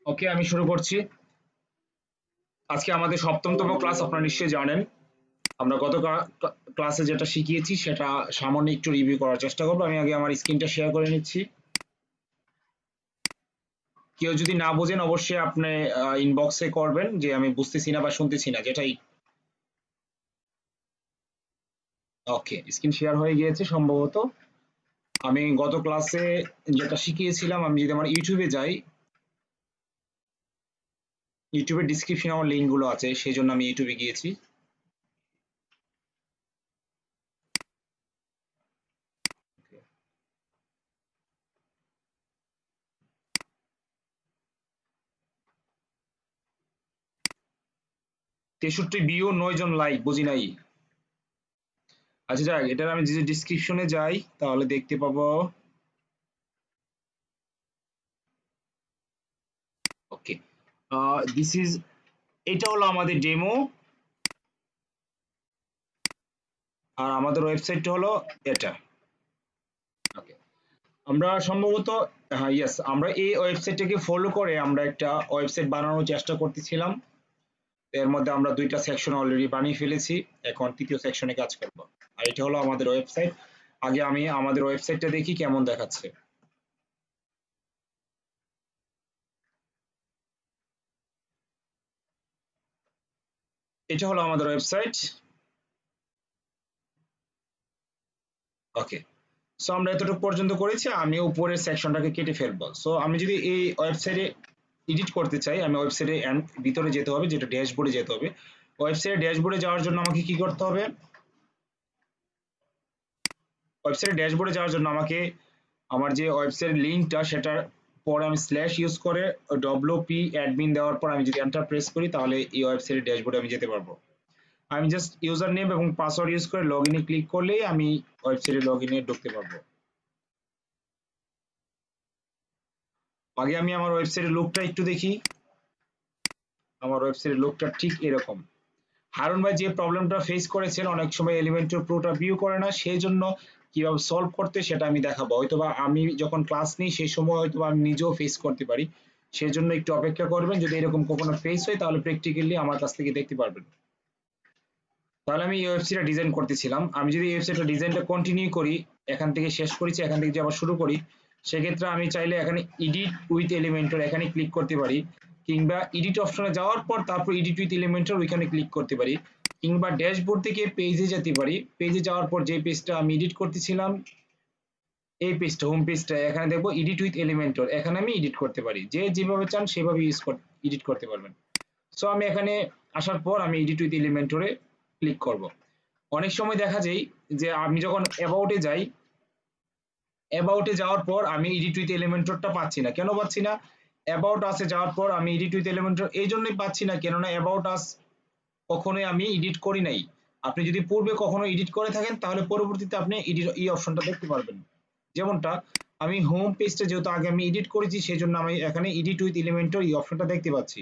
ওকে, আমি শুরু করছি। আজকে আমাদের সপ্তমতম ক্লাস, আপনারা নিশ্চয়ই জানেন। আমরা গত ক্লাসে যেটা শিখিয়েছি সেটা সামান্য একটু রিভিউ করার চেষ্টা করবো। আমি আগে আমার স্ক্রিনটা শেয়ার করে নিচ্ছি। কেউ যদি না বোঝেন অবশ্যই আপনি ইনবক্সে করবেন যে আমি বুঝতেছি না বা শুনতেছি না, যেটাই। ওকে, স্ক্রিন শেয়ার হয়ে গিয়েছে সম্ভবত। আমি গত ক্লাসে যেটা শিখিয়েছিলাম, আমি যদি আমার ইউটিউবে যাই, ইউটিউবের ডিসক্রিপশনে আমার লিঙ্কগুলো আছে, সেই জন্য আমি ইউটিউবে গিয়েছি। 63 ভিউ, 9 জন লাইক, বুঝি নাই। আচ্ছা যাক, এটার আমি যদি ডিসক্রিপশনে যাই তাহলে দেখতে পাবো। ওকে, দিস ইজ, এটা হলো আমাদের ডেমো, আর আমাদের ওয়েবসাইটটা হলো এটা। ওকে, আমরা সম্ভবত, হ্যাঁ ইয়েস, আমরা এই ওয়েবসাইটটাকে ফলো করে আমরা একটা ওয়েবসাইট বানানোর চেষ্টা করতেছিলাম। এর মধ্যে আমরা দুইটা সেকশন অলরেডি বানিয়ে ফেলেছি, এখন তৃতীয় সেকশনে কাজ করব। আর এটা হলো আমাদের ওয়েবসাইট। আগে আমি আমাদের ওয়েবসাইটটা দেখি কেমন দেখাচ্ছে। এটা হলো আমাদের ওয়েবসাইট। ওকে, সো আমরা এতটুকু পর্যন্ত করেছি, আমি উপরের সেকশনটাকে কেটে ফেলবো। সো আমি যদি এই ওয়েবসাইটে এডিট করতে চাই, আমি ওয়েবসাইটে ভিতরে যেতে হবে, যেটা ড্যাশবোর্ডে যেতে হবে। ওয়েবসাইটে ড্যাশবোর্ডে যাওয়ার জন্য আমাকে কি করতে হবে? ওয়েবসাইটে ড্যাশবোর্ডে যাওয়ার জন্য আমাকে আমার যে ওয়েবসাইট লিঙ্কটা, সেটার পর আমি স্ল্যাশ ইউজ করে ডব্লিউপি অ্যাডমিন দেওয়ার পর আমি যদি এন্টার প্রেস করি, তাহলে এই ওয়েবসাইটের ড্যাশবোর্ডে আমি যেতে পারবো। আমি জাস্ট ইউজার নেম এবং পাসওয়ার্ড ইউজ করে লগ ইনে ক্লিক করলেই আমি ওয়েবসাইটে লগ ইনে ঢুকতে পারবো। আগে আমি আমার ওয়েবসাইটের লুকটা একটু দেখি। আমার ওয়েবসাইটের লুকটা ঠিক এরকম। হারুন ভাই যে প্রবলেমটা ফেস করেছেন, অনেক সময় এলিমেন্টর প্রোটা ভিউ করে না, সেই জন্য কিভাবে সলভ করতে সেটা আমি দেখাবো। হয়তোবা আমি যখন ক্লাস নিই সেই সময় হয়তোবা আমি নিজেও ফেস করতে পারি, সেই জন্য একটু অপেক্ষা করবেন। যদি এরকম কখনো ফেস হয় তাহলে প্র্যাকটিক্যালি আমার কাছ থেকে দেখতে পারবেন। তাহলে আমি এই ওয়েবসাইটটা ডিজাইন করতেছিলাম। আমি যদি এই ওয়েবসাইটটা ডিজাইনটা কন্টিনিউ করি, এখান থেকে শেষ করেছি, এখান থেকে যে আবার শুরু করি, সেক্ষেত্রে আমি চাইলে এখানে এডিট উইথ এলিমেন্টর এখানে ক্লিক করতে পারি, কিংবা এডিট অপশনে যাওয়ার পর তারপর এডিট উইথ এলিমেন্টর ওইখানে ক্লিক করতে পারি, কিংবা ড্যাশবোর্ড থেকে পেজে যেতে পারি। পেজে যাওয়ার পর যে পেজটা আমি এডিট করতেছিলাম, এই পেজটা, হোম পেজটা, এখানে দেখবো এডিট উইথ এলিমেন্টর, এখানে আমি এডিট করতে পারি। যে যেভাবে চান সেভাবে এডিট করতে পারবেন। সো আমি এখানে আসার পর আমি এডিট উইথ এলিমেন্টরে ক্লিক করব। অনেক সময় দেখা যায় যে আমি যখন অ্যাবাউটে যাই, অ্যাবাউটে যাওয়ার পর আমি এডিট উইথ এলিমেন্টরটা পাচ্ছি না। কেন পাচ্ছি না? অ্যাবাউট আসে যাওয়ার পর আমি এডিট উইথ এলিমেন্টর এই জন্যই পাচ্ছি না, কেননা অ্যাবাউট আস কখনোই আমি এডিট করি নাই। আপনি যদি পূর্বে কখনো এডিট করে থাকেন তাহলে পরবর্তীতে আপনি এডিট এই অপশনটা দেখতে পারবেন। যেমনটা আমি হোম পেজটা যেহেতু আগে আমি এডিট করেছি, সেই জন্য আমি এখানে এডিট উইথ এলিমেন্টর এই অপশনটা দেখতে পাচ্ছি।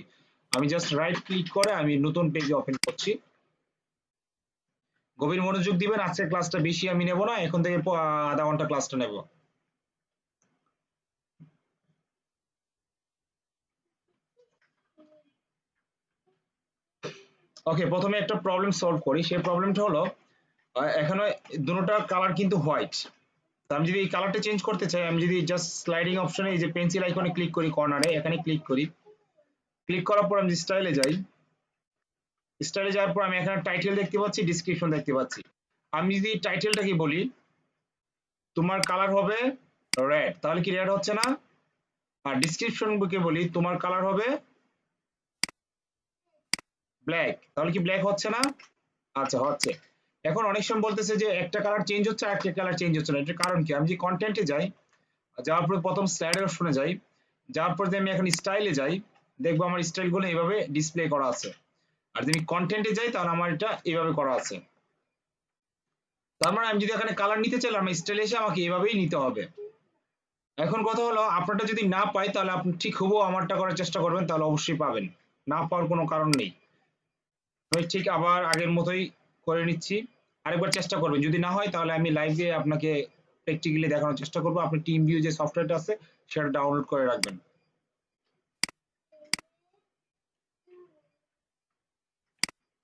আমি জাস্ট রাইট ক্লিক করে আমি নতুন পেজে ওপেন করছি। গভীর মনোযোগ দিবেন, আজকের ক্লাসটা বেশি আমি নেব না, এখন থেকে আধা ঘন্টা ক্লাসটা নেব। ওকে, প্রথমে একটা প্রবলেম সলভ করি। সেই প্রবলেমটা হলো, এখানে দুটোটা কালার কিন্তু হোয়াইট। আমি যদি এই কালারটা চেঞ্জ করতে চাই, আমি যদি জাস্ট স্লাইডিং অপশনে এই যে পেন্সিল আইকনে ক্লিক করি, কর্নারে এখানে ক্লিক করি, ক্লিক করার পর আমি স্টাইলে যাই, স্টাইলে যাওয়ার পর আমি এখানে টাইটেল দেখতে পাচ্ছি, ডিসক্রিপশন দেখতে পাচ্ছি। আমি যদি টাইটেলটাকে বলি তোমার কালার হবে রেড, তাহলে কি রেড হচ্ছে না? আর ডিসক্রিপশন বুকে বলি তোমার কালার হবে ব্ল্যাক, তাহলে কি ব্ল্যাক হচ্ছে না? আচ্ছা, হচ্ছে। এখন অনেক সময় বলতেছে যে একটা কালার চেঞ্জ হচ্ছে আর একটা কালার চেঞ্জ হচ্ছে না, এটার কারণ কি? আমি যে কন্টেন্টে যাই, যাওয়ার পরে প্রথম স্লাইডের অপশনে যাই, যাওয়ার পরে আমি এখন স্টাইলে যাই, দেখবো আমার স্টাইলগুলো এইভাবে ডিসপ্লে করা আছে। আর যদি আমি কন্টেন্টে যাই তাহলে আমার এটা এইভাবে করা আছে। তার মানে আমি যদি এখানে কালার নিতে চাইলে আমার স্টাইলে এসে আমাকে এইভাবেই নিতে হবে। এখন কথা হলো, আপনারটা যদি না পাই তাহলে আপনি ঠিক হুবহু আমারটা করার চেষ্টা করবেন, তাহলে অবশ্যই পাবেন। না পাওয়ার কোনো কারণ নেই। আমি ঠিক আবার আগের মতোই করে নিচ্ছি। আরেকবার চেষ্টা করবেন, যদি না হয় তাহলে আমি লাইভে আপনাকে প্র্যাকটিক্যালি দেখানোর চেষ্টা করবো। আপনি টিম ভিউ যে সফটওয়্যারটা আছে সেটা ডাউনলোড করে রাখবেন।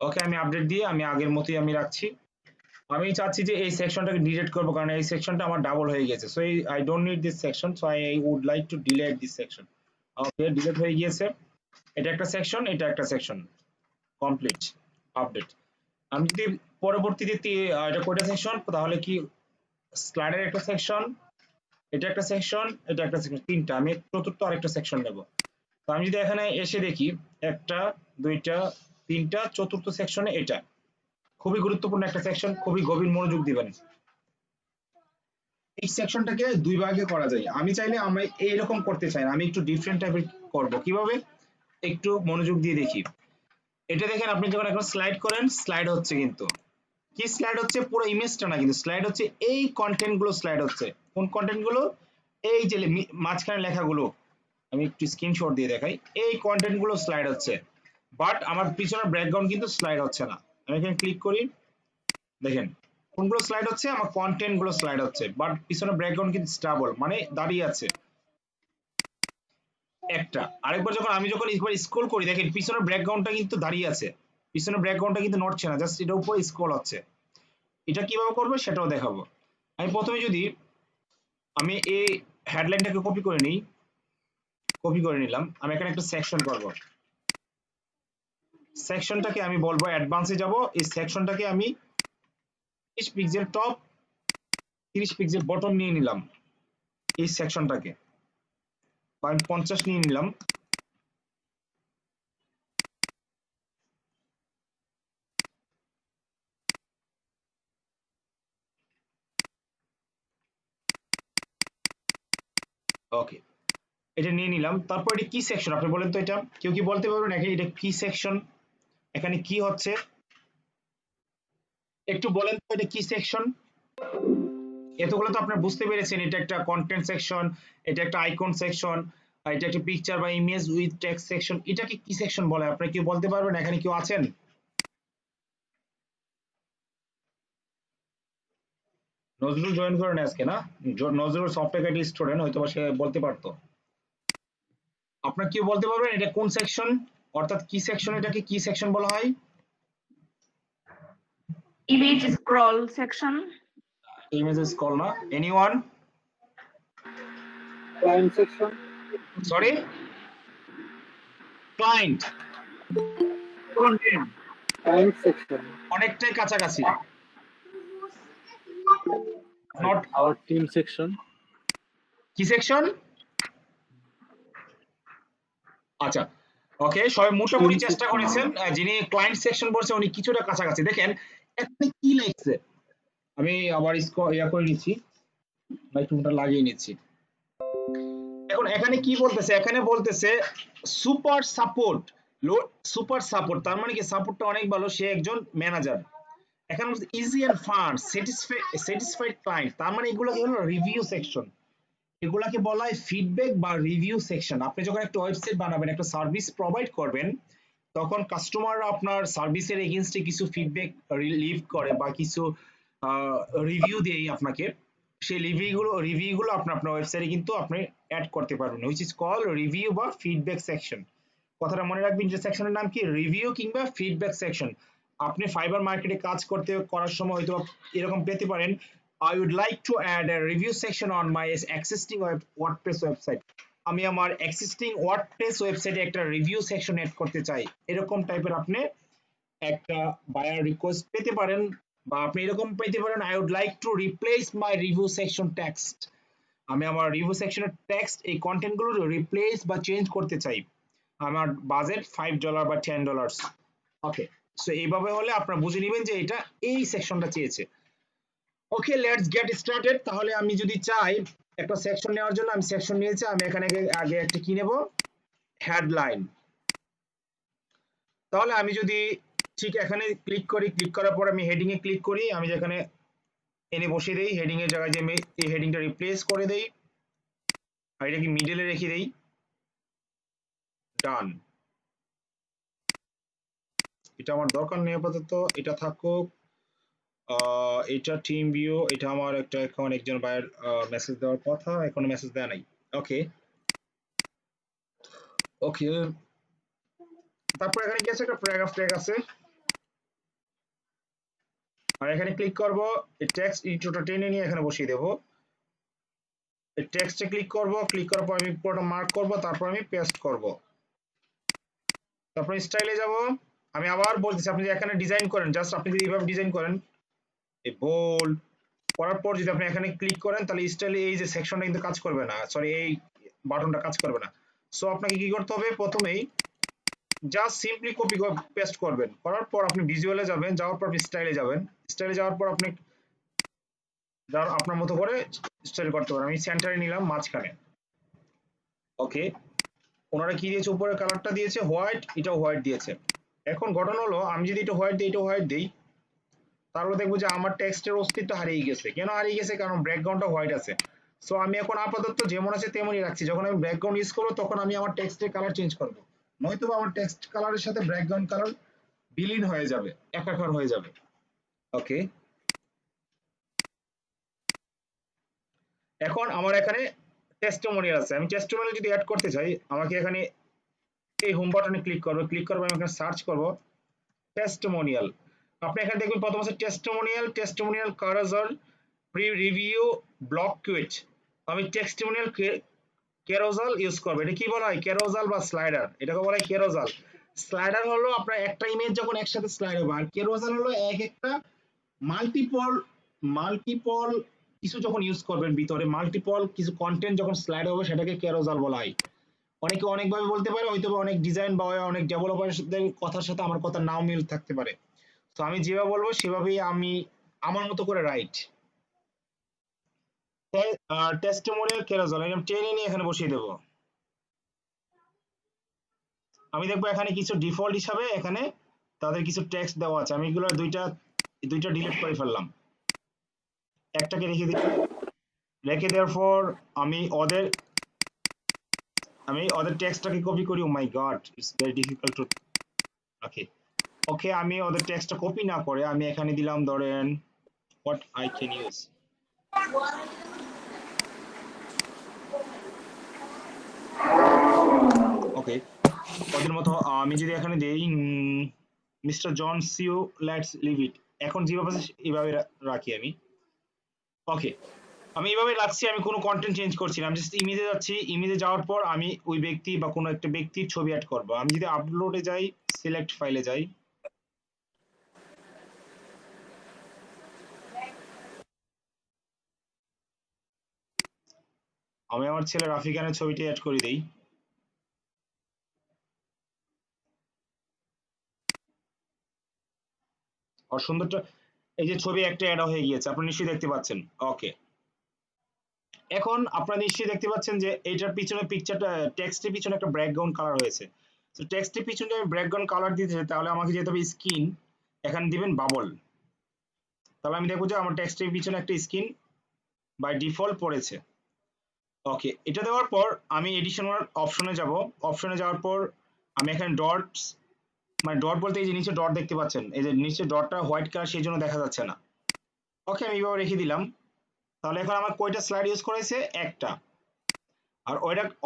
ওকে, আমি আপডেট দিয়ে আমি আগের মতোই আমি রাখছি। আমি চাচ্ছি যে এই সেকশনটাকে ডিলিট করব, কারণ এই সেকশনটা আমার ডাবল হয়ে গেছে। So I don't need this section, so I would like to delete this section. Okay, delete হয়ে গিয়েছে। এটা একটা সেকশন, এটা একটা সেকশন, কমপ্লিট আপডেট। আমি যদি পরবর্তীতে এটা কয়টা সেকশন, তাহলে কি স্লাইডের একটা সেকশন, এটা একটা সেকশন, এটা একটা সেকশন, তিনটা। আমি চতুর্থ আরেকটা সেকশন নেব। তো আমি যদি এখানে এসে দেখি একটা, দুইটা, তিনটা, চতুর্থ সেকশনে এটা খুবই গুরুত্বপূর্ণ একটা সেকশন, খুবই গভীর মনোযোগ দিবেন। এই সেকশনটাকে দুই ভাগে করা যায়। আমি চাইলে আমি এইরকম করতে চাই না, আমি একটু ডিফারেন্ট টাইপের করব। কিভাবে? একটু মনোযোগ দিয়ে দেখি। এটা দেখেন, আপনি যখন এখন স্লাইড করেন, স্লাইড হচ্ছে কিন্তু কি স্লাইড হচ্ছে, পুরো ইমেজটা না, কিন্তু স্লাইড হচ্ছে এই কন্টেন্ট গুলো স্লাইড হচ্ছে। কোন কন্টেন্ট গুলো? এই যে মাঝখানে লেখাগুলো, আমি একটু স্ক্রিনশট দিয়ে দেখাই, এই কন্টেন্ট গুলো স্লাইড হচ্ছে, বাট আমার পিছনের ব্যাকগ্রাউন্ড কিন্তু স্লাইড হচ্ছে না। আমি এখানে ক্লিক করি, দেখেন কোনগুলো স্লাইড হচ্ছে, আমার কন্টেন্ট গুলো স্লাইড হচ্ছে, বাট পিছনের ব্যাকগ্রাউন্ড কিন্তু স্টেবল, মানে দাঁড়িয়ে আছে একটা। আরেকবার যখন আমি একবার স্ক্রল করি, দেখেন পিছনের ব্যাকগ্রাউন্ডটা কিন্তু দাঁড়িয়ে আছে, পিছনের ব্যাকগ্রাউন্ডটা কিন্তু নড়ছে না, জাস্ট এটা উপরে স্ক্রল হচ্ছে। এটা কিভাবে করবো সেটাও দেখাবো। আমি প্রথমে যদি আমি এই হেডলাইনটাকে কপি করে নিই, কপি করে নিলাম, আমি এখানে একটা সেকশন করব। সেকশনটাকে আমি বলবো অ্যাডভান্সে যাব, এই সেকশনটাকে আমি 30 পিক্সেল টপ, 30 পিক্সেল বটম নিয়ে নিলাম, এই সেকশনটাকে আমি 50 নিয়ে নিলাম। ওকে, এটা নিয়ে নিলাম। তারপর এটা কি সেকশন আপনি বলেন তো, এটা কেউ কি বলতে পারবেন এখানে এটা কি সেকশন, এখানে কি হচ্ছে একটু বলেন তো, এটা কি সেকশন? এতগুলো তো আপনারা বুঝতে পেরেছেন, এটা একটা কন্টেন্ট সেকশন, এটা একটা আইকন সেকশন, এটা একটা পিকচার বা ইমেজ উইথ টেক্সট সেকশন। এটাকে কি সেকশন বলে আপনি কি বলতে পারবেন? এখানে কেউ আছেন? নজরুল জয়েন করেন আজকে না? নজরুল সফটওয়্যার স্টুডেন্ট, হয়তো সে বলতে পারতো। আপনার কেউ বলতে পারবেন এটা কোন সেকশন, অর্থাৎ কি সেকশন, এটাকে কি সেকশন বলা হয়? Image scroll section. Image scroll না? Anyone? Client section. Sorry? Client. Content. Client section. অনেকটাই কাছাকাছি। Not Our team section. কি সেকশন? আচ্ছা, ওকে, সবাই মোটামুটি চেষ্টা করেছেন। যিনি ক্লায়েন্ট সেকশন বলছে উনি কিছুটা কাছাকাছি। দেখেন এখানে কি লিখছে, আমি আবার ইয়া করে নিচ্ছি, মাইক্রোফোনটা লাগিয়ে নিচ্ছি। এখন এখানে কি বলতেছে, এখানে বলতেছে সুপার সাপোর্ট, সুপার সাপোর্ট, তার মানে কি সাপোর্টটা অনেক ভালো, সে একজন ম্যানেজার। এখানে বলছে easy and fun, satisfied client, তার মানে এগুলো কি হলো রিভিউ সেকশন, এগুলাকে বলা হয় ফিডব্যাক বা রিভিউ সেকশন। আপনি যখন একটা ওয়েবসাইট বানাবেন, একটা সার্ভিস প্রোভাইড করবেন, তখন কাস্টমাররা আপনার সার্ভিসের এগেইনস্টে কিছু ফিডব্যাক লিভ করে বা কিছু রিভিউ দেয় আপনাকে। সেই রিভিউগুলো আপনার ওয়েবসাইটে কিন্তু আপনি অ্যাড করতে পারবেন, হুইচ ইজ কল রিভিউ বা ফিডব্যাক সেকশন। কথাটা মনে রাখবেন যে সেকশনের নাম কি, রিভিউ কিংবা ফিডব্যাক সেকশন। আপনি ফাইবার মার্কেটে কাজ করার সময় হয়তো এরকম পেতে পারেন, I would like to add a review section on my existing WordPress website. আমি আমার এক্সিস্টিং ওয়ার্ডপ্রেস ওয়েবসাইটে একটা রিভিউ সেকশন এড করতে চাই, এরকম টাইপের আপনি একটা বায়ার রিকোয়েস্ট পেতে পারেন, বা আপনি এরকম পেতে পারেন, I would like to replace my review section text. আমি আমার রিভিউ সেকশনের টেক্সট এই কন্টেন্ট গুলো রিপ্লেস বা চেঞ্জ করতে চাই, আমার বাজেট $5 বা $10। ওকে, সো এইভাবে হলে আপনারা বুঝে নেবেন যে এটা এই সেকশনটা চেয়েছে। ওকে, লেটস গেট স্টার্টেড। তাহলে আমি যদি চাই একটা সেকশন নেওয়ার জন্য, আমি সেকশন নিয়েছি, আমি এখানে আগে একটা কি নেব, হেডলাইন। তাহলে আমি যদি ঠিক এখানে ক্লিক করি, ক্লিক করার পর আমি হেডিং এ ক্লিক করি, আমি যেখানে এনে বসিয়ে দেই, হেডিং এর জায়গায় যে আমি এই হেডিংটা রিপ্লেস করে দেই, আর এটাকে মিডলে রেখে দেই, ডান। এটা আমার দরকার নেই আপাতত, এটা থাকুক। এটা টিম ভিউ, এটা আমার একটা এখন একজন বায়ার মেসেজ দেওয়ার কথা, এখনো মেসেজ দেয়া নাই। ওকে ওকে, তারপর এখানে কি আছে, একটা প্যারাগ্রাফ ট্যাগ আছে, আর এখানে ক্লিক করব, এই টেক্সট ইন্ট্রোটা টেনে নিয়ে এখানে বসিয়ে দেব। এই টেক্সটে ক্লিক করব, ক্লিক করার পর আমি পুরোটা মার্ক করব, তারপর আমি পেস্ট করব। তারপর স্টাইলে যাব। আমি আবার বলতেছি, আপনি যদি এখানে ডিজাইন করেন, জাস্ট আপনি যদি এইভাবে ডিজাইন করেন, এই বোল্ড করার পর যদি আপনি এখানে ক্লিক করেন, তাহলে স্টাইলে এই যে সেকশনটা কিন্তু কাজ করবে না, সরি এই বাটনটা কাজ করবে না। সো আপনাকে কি করতে হবে, প্রথমেই জাস্ট সিম্পলি কপি পেস্ট করবেন, করার পর আপনি ভিজুয়ালে যাবেন, যাওয়ার পর আপনি স্টাইলে যাবেন, স্টাইলে যাওয়ার পর আপনি যার আপনার মতো করে স্টাইল করতে পারেন। আমি সেন্টারে নিলাম মাঝখানে। ওকে, ওনারা কি দিয়েছে, উপরে কালারটা দিয়েছে হোয়াইট, এটাও হোয়াইট দিয়েছে। এখন ঘটনা হলো, আমি যদি এটা হোয়াইট দিই, এটা হোয়াইট দিই, তাহলে দেখবো যে আমার টেক্সটের অস্তিত্ব হারিয়ে গেছে। কেন হারিয়ে গেছে? কারণ ব্যাকগ্রাউন্ডটা হোয়াইট আছে। সো আমি এখন আপাতত যেমন আছে তেমনই রাখছি, যখন আমি ব্যাকগ্রাউন্ড ইউজ করবো তখন আমি আমার টেক্সটের কালার চেঞ্জ করবো, নয়তো আমার টেক্সট কালারের সাথে ব্যাকগ্রাউন্ড কালার বিলীন হয়ে যাবে, একাকার হয়ে যাবে। ওকে, এখন আমার এখানে টেস্টিমোনিয়াল আছে, আমি টেস্টিমোনিয়াল যদি অ্যাড করতে চাই, আমাকে এখানে এই হোম বাটনে ক্লিক করবো, ক্লিক করবো, আমি এখানে সার্চ করবো টেস্টিমোনিয়াল। আপনি এখানে দেখবেন প্রথম আছে testimonial, testimonial carousel, pre review, block quote. আমি টেস্টিমোনিয়াল কেরোজাল ইউজ করবো। এটা কি বলা হয়? কেরোজাল বা স্লাইডার, এটাকে বলা হয় কেরোজাল। স্লাইডার হলো আপনার একটা ইমেজ যখন একসাথে স্লাইড হবে, আর কেরোজাল হলো এক একটা মাল্টিপল মাল্টিপল কিছু যখন ইউজ করবেন, ভিতরে মাল্টিপল কিছু কন্টেন্ট যখন স্লাইড হবে, সেটাকে কেরোজাল বলা হয়। অনেকে অনেকভাবে বলতে পারে, হয়তো অনেক ডিজাইন বা অনেক ডেভেলপারদের কথার সাথে আমার কথা নাও মিল থাকতে পারে। তো আমি যেভাবে বলবো সেভাবেই আমি আমার মতো করে রাইট। টেস্টিমোনিয়াল কেরোজাল আমি টেনে নিয়ে এখানে বসিয়ে দেবো। আমি দেখবো এখানে কিছু ডিফল্ট হিসাবে এখানে তাদের কিছু টেক্সট দেওয়া আছে, আমি এগুলো দুইটা ডিলিট করে ফেললাম, একটাকে রেখে দিলাম। রেখে দেওয়ার পর আমি ওদের টেক্সটটাকে কপি করি। Oh my god, it's very difficult to. Okay, okay, আমি ওদের টেক্সটটা কপি না করে আমি এখানে দিলাম, ধরেন what I can use. Okay, ওদের মতো আমি যদি এখানে দেই mister John CEO let's leave it, এখন যেভাবে আছে এইভাবে রাখি আমি। ওকে, আমি এইভাবে রাখছি, আমি কোনো কন্টেন্ট চেঞ্জ করছি না, আমি জাস্ট ইমেজে যাচ্ছি। ইমেজে যাওয়ার পর আমি ওই ব্যক্তি বা কোনো একটা ব্যক্তির ছবি অ্যাড করব। আমি যদি আপলোডে যাই, সিলেক্ট ফাইলে যাই, আমি আমার ছেলে রাফি খানের ছবিটি অ্যাড করে দেই। আর সুন্দরটা, এই যে ছবি একটা অ্যাড হয়ে গিয়েছে, আপনারা নিশ্চয়ই দেখতে পাচ্ছেন। ওকে, এখন আপনারা নিশ্চয়ই দেখতে পাচ্ছেন যে এইটার পিছনে পিকচারটা, টেক্সটের পিছনে একটা ব্যাকগ্রাউন্ড কালার হয়েছে। তো টেক্সটের পিছনে আমি ব্যাকগ্রাউন্ড কালার দিতে চাই, তাহলে আমাকে যেতে হবে স্ক্রিন, এখানে দিবেন বাবল। তাহলে আমি দেখবো যে আমার টেক্সটের পিছনে একটা স্ক্রিন বাই ডিফল্ট পড়েছে। ওকে, এটা দেওয়ার পর আমি এডিশনাল অপশনে যাব। অপশনে যাওয়ার পর আমি এখানে ডটস, মানে ডট বলতে এই যে নিচে ডট দেখতে পাচ্ছেন, এই যে নিচে ডটটা হোয়াইট কালার, সেই জন্য দেখা যাচ্ছে না। ওকে, আমি এইভাবে রেখে দিলাম। তাহলে এখন আমার কয়টা স্লাইড ইউজ করেছে? একটা। আর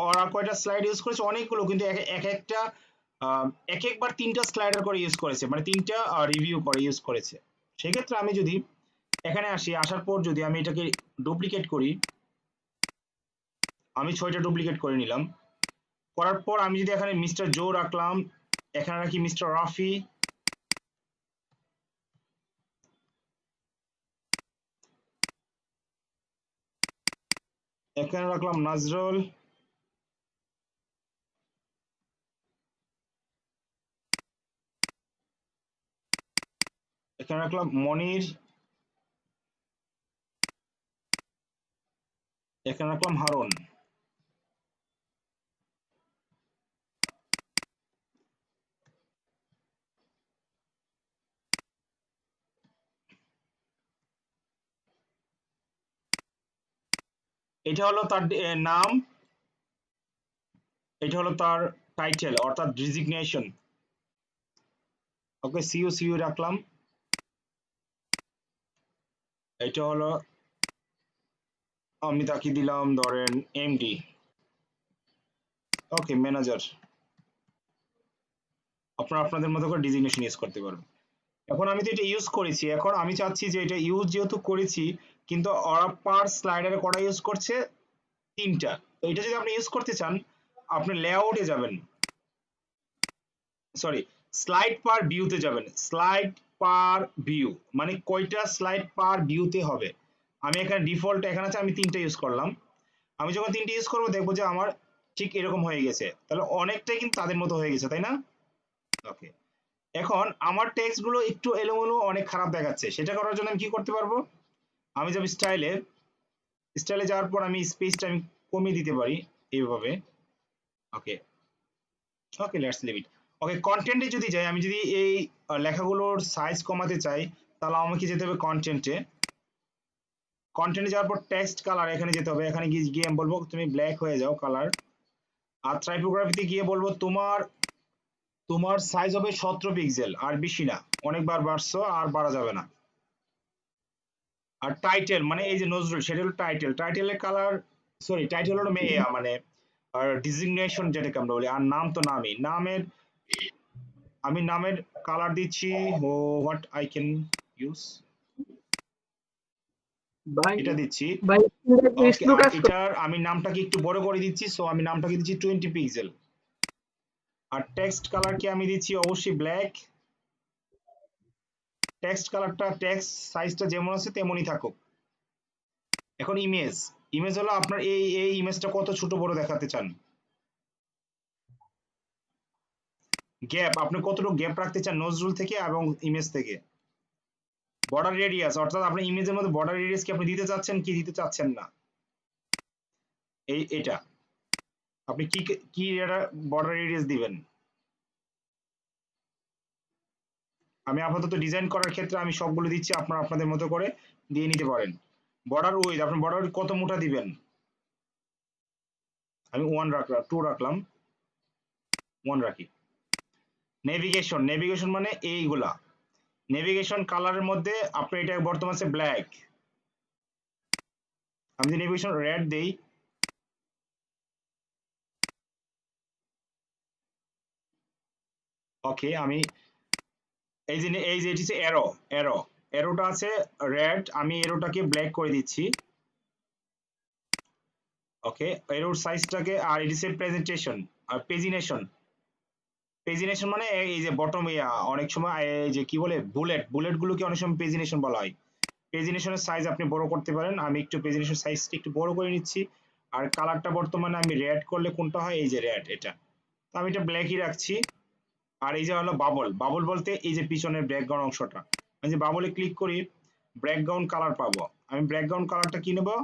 ওরা কয়টা স্লাইড ইউজ করেছে? অনেকগুলো, কিন্তু এক একটা এক একবার তিনটা স্লাইডার করে ইউজ করেছে, মানে তিনটা রিভিউ করে ইউজ করেছে। সেক্ষেত্রে আমি যদি এখানে আসি, আসার পর যদি আমি এটাকে ডুপ্লিকেট করি, আমি 6টা ডুপ্লিকেট করে নিলাম। করার পর আমি যদি এখানে মিস্টার জো রাখলাম, এখানে রাখি মিস্টার রাফি, এখানে রাখলাম নাজরুল, এখানে রাখলাম মনির, এখানে রাখলাম হারুন। এটা হলো তার নাম, এটা হলো তার টাইটেল অর্থাৎ ডিজিগনেশন। ওকে, সিইউ সিইউ রাখলাম। এটা হলো, আমি তাকে দিলাম ধরেন এমডি। ওকে, ম্যানেজার। আপনারা আপনাদের মতো করে ডিজিগনেশন ইউজ করতে পারবেন। এখন আমি তো এটা ইউজ করেছি, এখন আমি চাচ্ছি যে এটা ইউজ যেহেতু করেছি, কিন্তু ওরা পার স্লাইডারে কটা ইউজ করছে, 3টা। তো এটা যদি আপনি ইউজ করতে চান, আপনি লেআউটে যাবেন, সরি, স্লাইড পার ভিউতে যাবেন। স্লাইড পার ভিউ মানে কয়টা স্লাইড পার ভিউতে হবে। আমি এখানে ডিফল্ট এখানে আছে, আমি 3টা ইউজ করলাম। আমি যখন 3টে ইউজ করবো দেখবো যে আমার ঠিক এরকম হয়ে গেছে, তাহলে অনেকটাই কিন্তু তাদের মতো হয়ে গেছে, তাই না? ওকে, এখন আমার টেক্সট গুলো একটু এলোমেলো, অনেক খারাপ দেখাচ্ছে, সেটা করার জন্য আমি কি করতে পারবো, আমি যাব স্টাইলে, স্টাইলে যাওয়ার পর আমি স্পেসটা আমি কমিয়ে দিতে পারি এইভাবে। ওকে, ওকে, লেটস লিভ ইট। ওকে, কন্টেন্টে যদি যাই, আমি যদি এই লেখাগুলোর সাইজ কমাতে চাই, তাহলে আমাকে যেতে হবে কন্টেন্টে। কন্টেন্টে যাওয়ার পর টেক্সট কালার এখানে যেতে হবে, এখানে গিয়ে আমি বলবো তুমি ব্ল্যাক হয়ে যাও কালার। আর টাইপোগ্রাফিতে গিয়ে বলবো তোমার তোমার সাইজ হবে 17 পিক্সেল, আর বেশি না, অনেকবার বাড়ছো আর বাড়া যাবে না। আর টাইটেল মানে এই যে নজরুল, সেটা হলো টাইটেল, টাইটেলের কালার, সরি টাইটেল হলো মানে আর ডিজিগনেশন যেটাকে আমরা বলি, আর নাম তো নামই, নামের আমি নামের কালার দিচ্ছি হোয়াট আই ক্যান ইউজ, ভাই এটা দিচ্ছি। ভাই ওকে, স্লো আর কাজ করে। এটার আমি নামটাকে একটু বড় করে দিচ্ছি, সো আমি নামটাকে দিচ্ছি 20 পিক্সেল। আর টেক্সট কালারকে আমি দিচ্ছি অবশ্যই ব্ল্যাক। টেক্সট কালারটা, টেক্সট সাইজটা যেমন আছে তেমনই থাকুক। এখন ইমেজ, ইমেজ হলো আপনার এই ইমেজটা কত ছোট বড় দেখাতে চান। গ্যাপ, আপনি কতটুকু গ্যাপ রাখতে চান নজরুল থেকে এবং ইমেজ থেকে। বর্ডার রেডিয়াস, অর্থাৎ আপনার ইমেজের মধ্যে বর্ডার রেডিয়াস কি আপনি দিতে চাচ্ছেন কি দিতে চাচ্ছেন না, এটা আপনি কি কি বর্ডার রেডিয়াস দিবেন। আমি আপাতত ডিজাইন করার ক্ষেত্রে আমি সবগুলো দিচ্ছি, আপনারা আপনাদের মতো করে দিয়ে নিতে পারেন। বর্ডার উইথ, আপনি বর্ডার কত মোটা দিবেন, আমি 1 রাখলাম, 2 রাখলাম, 1 রাখি। নেভিগেশন, নেভিগেশন মানে এইগুলা, নেভিগেশন কালারের মধ্যে আপনি এটা বর্তমানে ব্ল্যাক, আমি যদি নেভিগেশন রেড দেই, ওকে, আমি এই যে এটি হচ্ছে এরো, এরো, এরোটা আছে রেড, আমি এরোটাকে ব্ল্যাক করে দিচ্ছি। ওকে, এরোর সাইজটাকে, আর এটি হচ্ছে প্রেজেন্টেশন আর পেজিনেশন, পেজিনেশন মানে এই যে বটম অনেক সময় এই যে কি বলে বুলেট, বুলেট গুলোকে অনেক সময় পেজিনেশন বলা হয়। পেজিনেশনের সাইজ আপনি বড় করতে পারেন, আমি একটু পেজিনেশন সাইজটা একটু বড় করে নিচ্ছি। আর কালারটা বর্তমানে আমি রেড করলে কোনটা হয়, এই যে রেড, এটা তো আমি এটা ব্ল্যাকই রাখছি। আর এই যে হলো বাবল, বাবল বলতে এই যে পিছনের ব্যাকগ্রাউন্ড অংশটা, আমি যে বাবলে ক্লিক করি ব্যাকগ্রাউন্ড কালার পাবো, আমি ব্যাকগ্রাউন্ড কালারটা কি নেবো,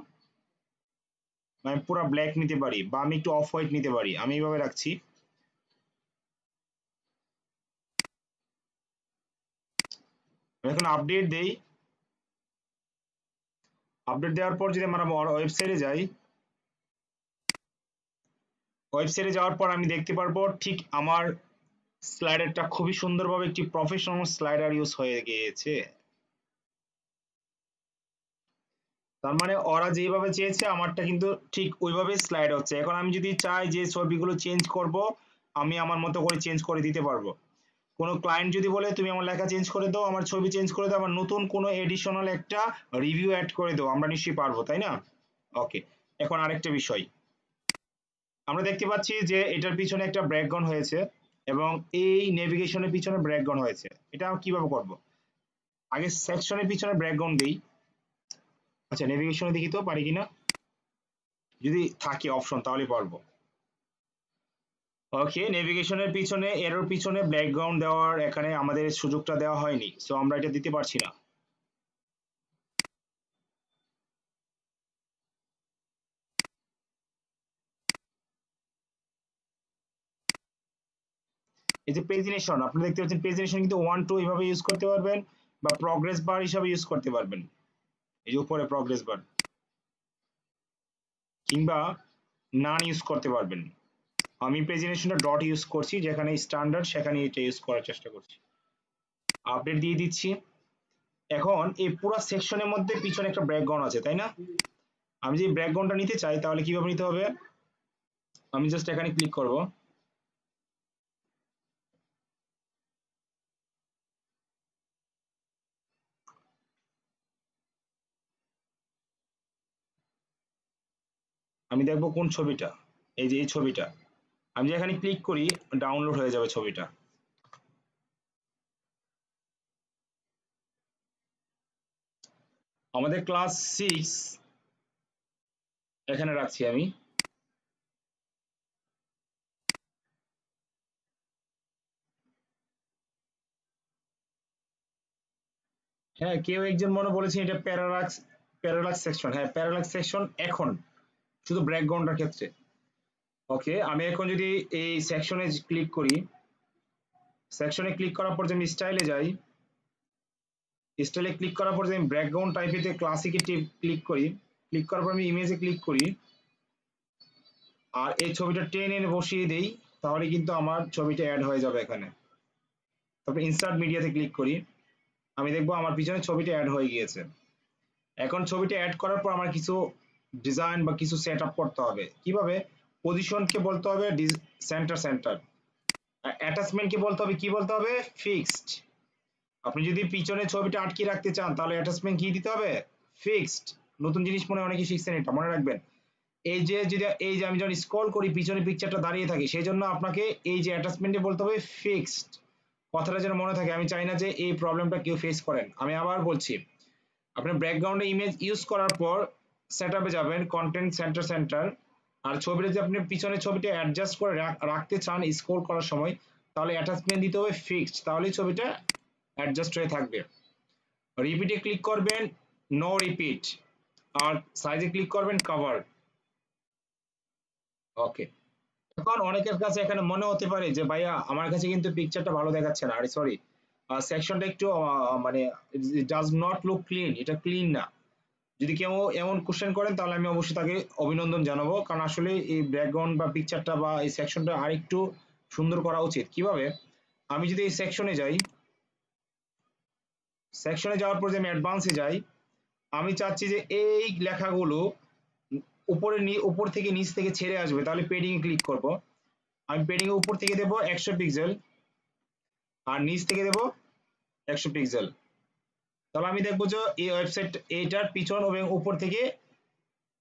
আমি পুরো ব্ল্যাক নিতে পারি বা আমি একটু অফ হোয়াইট নিতে পারি, আমি এইভাবে রাখছি। এখন আপডেট দেই, আপডেট দেওয়ার পর যদি আমরা ওয়েবসাইটে যাই, ওয়েবসাইটে যাওয়ার পর আমি দেখতে পারবো ঠিক আমার স্লাইডারটা খুবই সুন্দরভাবে একটি প্রফেশনাল স্লাইডার ইউজ হয়ে গিয়েছে। তার মানে ওরা যেভাবে চেয়েছে আমারটা কিন্তু ঠিক ওইভাবে স্লাইড হচ্ছে। এখন আমি যদি চাই যে ছবিগুলো চেঞ্জ করব, আমি আমার মতো করে চেঞ্জ করে দিতে পারবো। কোনো ক্লায়েন্ট যদি বলে তুমি আমার লেখা চেঞ্জ করে দাও, আমার ছবি চেঞ্জ করে দাও, আমার নতুন কোনো এডিশনাল একটা রিভিউ অ্যাড করে দাও, আমরা নিশ্চয়ই পারবো, তাই না? ওকে, এখন আরেকটা বিষয়, আমরা দেখতে পাচ্ছি যে এটার পিছনে একটা ব্যাকগ্রাউন্ড হয়েছে এবং এই নেভিগেশনের পিছনে ব্যাকগ্রাউন্ড হয়েছে। এটা কিভাবে করব, আগে সেকশনের পিছনে ব্যাকগ্রাউন্ড দেই। আচ্ছা, নেভিগেশনে দেখি তো পারি কিনা, যদি থাকে অপশন তাহলে পারবো। ওকে, নেভিগেশনের পিছনে এরোর পিছনে ব্যাকগ্রাউন্ড দেওয়ার এখানে আমাদের সুযোগটা দেওয়া হয়নি, সো আমরা এটা দিতে পারছি না। এই যে পেজিনেশন, আপনি দেখতে পাচ্ছেন পেজিনেশন কিন্তু 1 2 এভাবে ইউজ করতে পারবেন, বা প্রগ্রেস বার হিসাবে ইউজ করতে পারবেন, এই যে উপরে প্রগ্রেস বার, কিংবা নান ইউজ করতে পারবেন। আমি প্রেজেন্টেশনটা ডট ইউজ করছি, যেখানে স্ট্যান্ডার্ড সেখানে এটা ইউজ করার চেষ্টা করছি। আপডেট দিয়ে দিচ্ছি। এখন এই পুরো সেকশনের মধ্যে পিছনে একটা ব্যাকগ্রাউন্ড আছে, তাই না? আমি যদি ব্যাকগ্রাউন্ডটা নিতে চাই তাহলে কিভাবে নিতে হবে, আমি জাস্ট এখানে ক্লিক করব, আমি দেখবো কোন ছবিটা, এই যে এই ছবিটা। আমি যে এখানে ক্লিক করি ডাউনলোড হয়ে যাবে ছবিটা। আমাদের ক্লাস 6 এখানে রাখছি আমি। হ্যাঁ, কেউ একজন মনে বলেছে এটা প্যারালাক্স সেকশন। হ্যাঁ, প্যারালাক্স সেকশন এখন শুধু ব্যাকগ্রাউন্ডের ক্ষেত্রে। ওকে, আমি এখন যদি এই সেকশনে ক্লিক করি, সেকশনে ক্লিক করার পর যদি আমি স্টাইলে যাই, স্টাইলে ক্লিক করার পর যদি আমি ব্যাকগ্রাউন্ড টাইপেতে ক্লাসিকে ক্লিক করি, ক্লিক করার পর আমি ইমেজে ক্লিক করি আর এই ছবিটা টেনে এনে বসিয়ে দেই, তাহলে কিন্তু আমার ছবিটা অ্যাড হয়ে যাবে এখানে। তারপর ইনসার্ট মিডিয়াতে ক্লিক করি, আমি দেখবো আমার পিছনে ছবিটা অ্যাড হয়ে গিয়েছে। এখন ছবিটা অ্যাড করার পর আমার কিছু ডিজাইন বা কিছু সেট আপ করতে হবে। কিভাবে? পজিশনকে বলতে হবে সেন্টার, অ্যাটাচমেন্টকে বলতে হবে কি বলতে হবে, ফিক্সড। আপনি যদি পিছনে ছবিটা আটকে রাখতে চান তাহলে অ্যাটাচমেন্ট কি দিতে হবে, ফিক্সড। নতুন জিনিস মনে অনেকে শিখছেন, এটা মনে রাখবেন। এই যে যদি এই যে আমি যখন স্ক্রল করি পিছনে পিকচারটা দাঁড়িয়ে থাকে, সেই জন্য আপনাকে এই যে অ্যাটাচমেন্টে বলতে হবে ফিক্সড। কথাটা যেন মনে থাকে, আমি চাই না যে এই প্রবলেমটা কেউ ফেস করেন। আমি আবার বলছি, আপনার ব্যাকগ্রাউন্ডে ইমেজ ইউজ করার পর সেটআপে যাবেন, কন্টেন্ট সেন্টার, আর ছবিটা যদি আপনি পিছনে ছবিটা অ্যাডজাস্ট করে রাখতে চান স্ক্রল করার সময়, তাহলে অ্যাটাচমেন্ট দিতে হবে ফিক্সড, তাহলেই ছবিটা অ্যাডজাস্ট হয়ে থাকবে। রিপিটে ক্লিক করবেন, নো রিপিট, আর সাইজে ক্লিক করবেন কভার। ওকে, এখন অনেকের কাছে এখানে মনে হতে পারে যে ভাইয়া আমার কাছে কিন্তু পিকচারটা ভালো দেখাচ্ছে না, আরে সরি, সেকশনটা একটু মানে ডাজ নট লুক ক্লিন, এটা ক্লিন না। যদি কেউ এমন কোশ্চেন করেন তাহলে আমি অবশ্যই তাকে অভিনন্দন জানাবো, কারণ আসলে এই ব্যাকগ্রাউন্ড বা পিকচারটা বা এই সেকশনটা আরেকটু সুন্দর করা উচিত। কিভাবে? আমি যদি এই সেকশনে যাই, সেকশনে যাওয়ার পর যে আমি অ্যাডভান্সে যাই, আমি চাচ্ছি যে এই লেখাগুলো উপর থেকে নিচ থেকে ছেড়ে আসবে, তাহলে পেডিং এ ক্লিক করব। আমি পেডিং এর উপর থেকে দেবো 100 পিক্সেল আর নিচ থেকে দেবো 100 পিক্সেল। তাহলে আমি দেখবো যে এই ওয়েবসাইট এইটার পিছন এবং উপর থেকে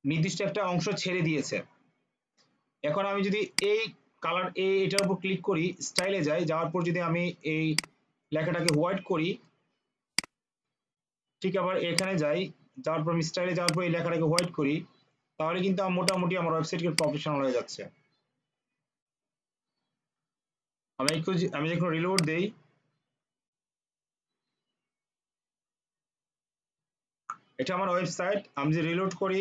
নির্দিষ্ট একটা অংশ ছেড়ে দিয়েছে। এখন আমি যদি এই কালার এটার উপর ক্লিক করি, স্টাইলে যাই, যাওয়ার পর যদি আমি এই লেখাটাকে হোয়াইট করি, ঠিক আবার এখানে যাই, যাওয়ার পর আমি স্টাইলে যাওয়ার পর এই লেখাটাকে হোয়াইট করি, তাহলে কিন্তু মোটামুটি আমার ওয়েবসাইট প্রফেশনাল হয়ে যাচ্ছে। আমি যখন রিলোড দেই, এটা আমার ওয়েবসাইট, আমি যে রিলোড করি,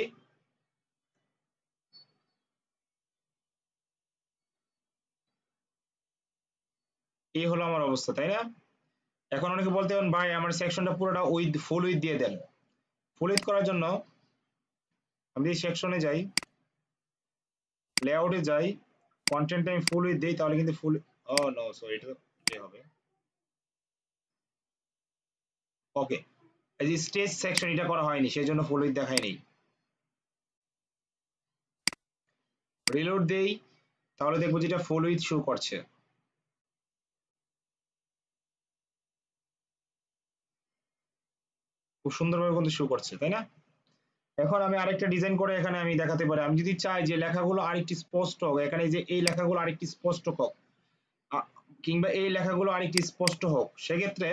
এই হলো আমার অবস্থা, তাই না? এখন অনেকে বলতে পারেন ভাই আমার সেকশনটা পুরোটা ফুল উইথ দিয়ে দেন। ফুল উইথ করার জন্য আমি যদি সেকশনে যাই, লেআউটে যাই, কন্টেন্ট আমি ফুল উইথ দিই, তাহলে কিন্তু ফুল, ও নো সরি, এটা হবে। ওকে, এই যে স্টেজ সেকশন এটা করা হয়নি, সেই জন্য ফুল উইথ দেখায়নি। রিলোড দেই, তাহলে দেখবো যেটা ফুল উইথ শো করছে। খুব সুন্দরভাবে কিন্তু শো করছে, তাই না? এখন আমি আরেকটা ডিজাইন করে এখানে আমি দেখাতে পারি। আমি যদি চাই যে লেখাগুলো আরেকটি স্পষ্ট হোক, এখানে যে এই লেখাগুলো আরেকটি স্পষ্ট হোক, কিংবা এই লেখাগুলো আরেকটি স্পষ্ট হোক, সেক্ষেত্রে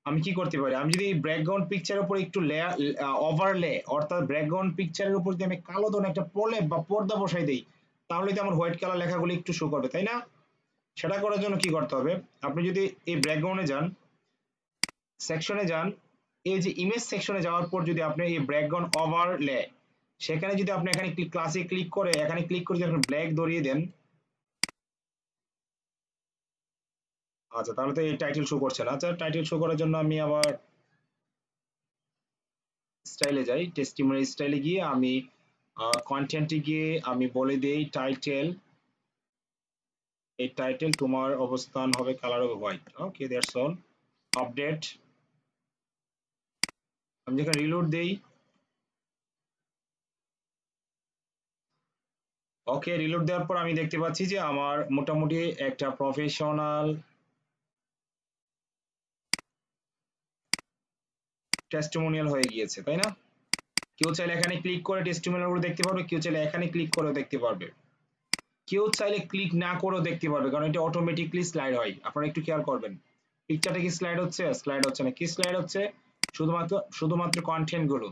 আমি কি করতে পারি? আমি যদি ব্যাকগ্রাউন্ড পিকচারের উপর একটু ওভারলে, অর্থাৎ ব্যাকগ্রাউন্ড পিকচারের উপর যদি আমি কালো ধরনের একটা প্রলেপ বা পর্দা বসাই দিই, তাহলে তো আমার হোয়াইট কালার লেখাগুলো একটু শো করবে, তাই না? সেটা করার জন্য কি করতে হবে? আপনি যদি এই ব্যাকগ্রাউন্ডে যান, সেকশনে যান, এই যে ইমেজ সেকশনে যাওয়ার পর যদি আপনি এই ব্যাকগ্রাউন্ড ওভারলে, সেখানে যদি আপনি এখানে ক্লাসে ক্লিক করে এখানে ক্লিক করে যদি আপনি ব্ল্যাক ধরিয়ে দেন, আচ্ছা তাহলে তো এই টাইটেল শো করছে না। আচ্ছা, টাইটেল শো করার জন্য আমি আবার স্টাইলে যাই, টেস্টিমোনি স্টাইলে গিয়ে আমি কন্টেন্টে গিয়ে আমি বলে দেই টাইটেল, এই টাইটেল তোমার অবস্থান হবে কালার হবে white. Okay, that's all. Update, আমি যেখানে রিলোড দেই, ওকে, রিলোড দেওয়ার পর আমি দেখতে পাচ্ছি যে আমার মোটামুটি একটা প্রফেশনাল টেস্টিমোনিয়াল হয়ে গিয়েছে, তাই না? কেউ চাইলে এখানে ক্লিক করে টেস্টিমোনিয়াল গুলো দেখতে পারবে, কেউ চাইলে এখানে ক্লিক করেও দেখতে পারবে, কেউ চাইলে ক্লিক না করেও দেখতে পারবে, কারণ এটা অটোমেটিকলি স্লাইড হয়। আপনারা একটু খেয়াল করবেন, পিকচারটা কি স্লাইড হচ্ছে? স্লাইড হচ্ছে না। কি স্লাইড হচ্ছে? শুধুমাত্র কন্টেন্ট গুলো।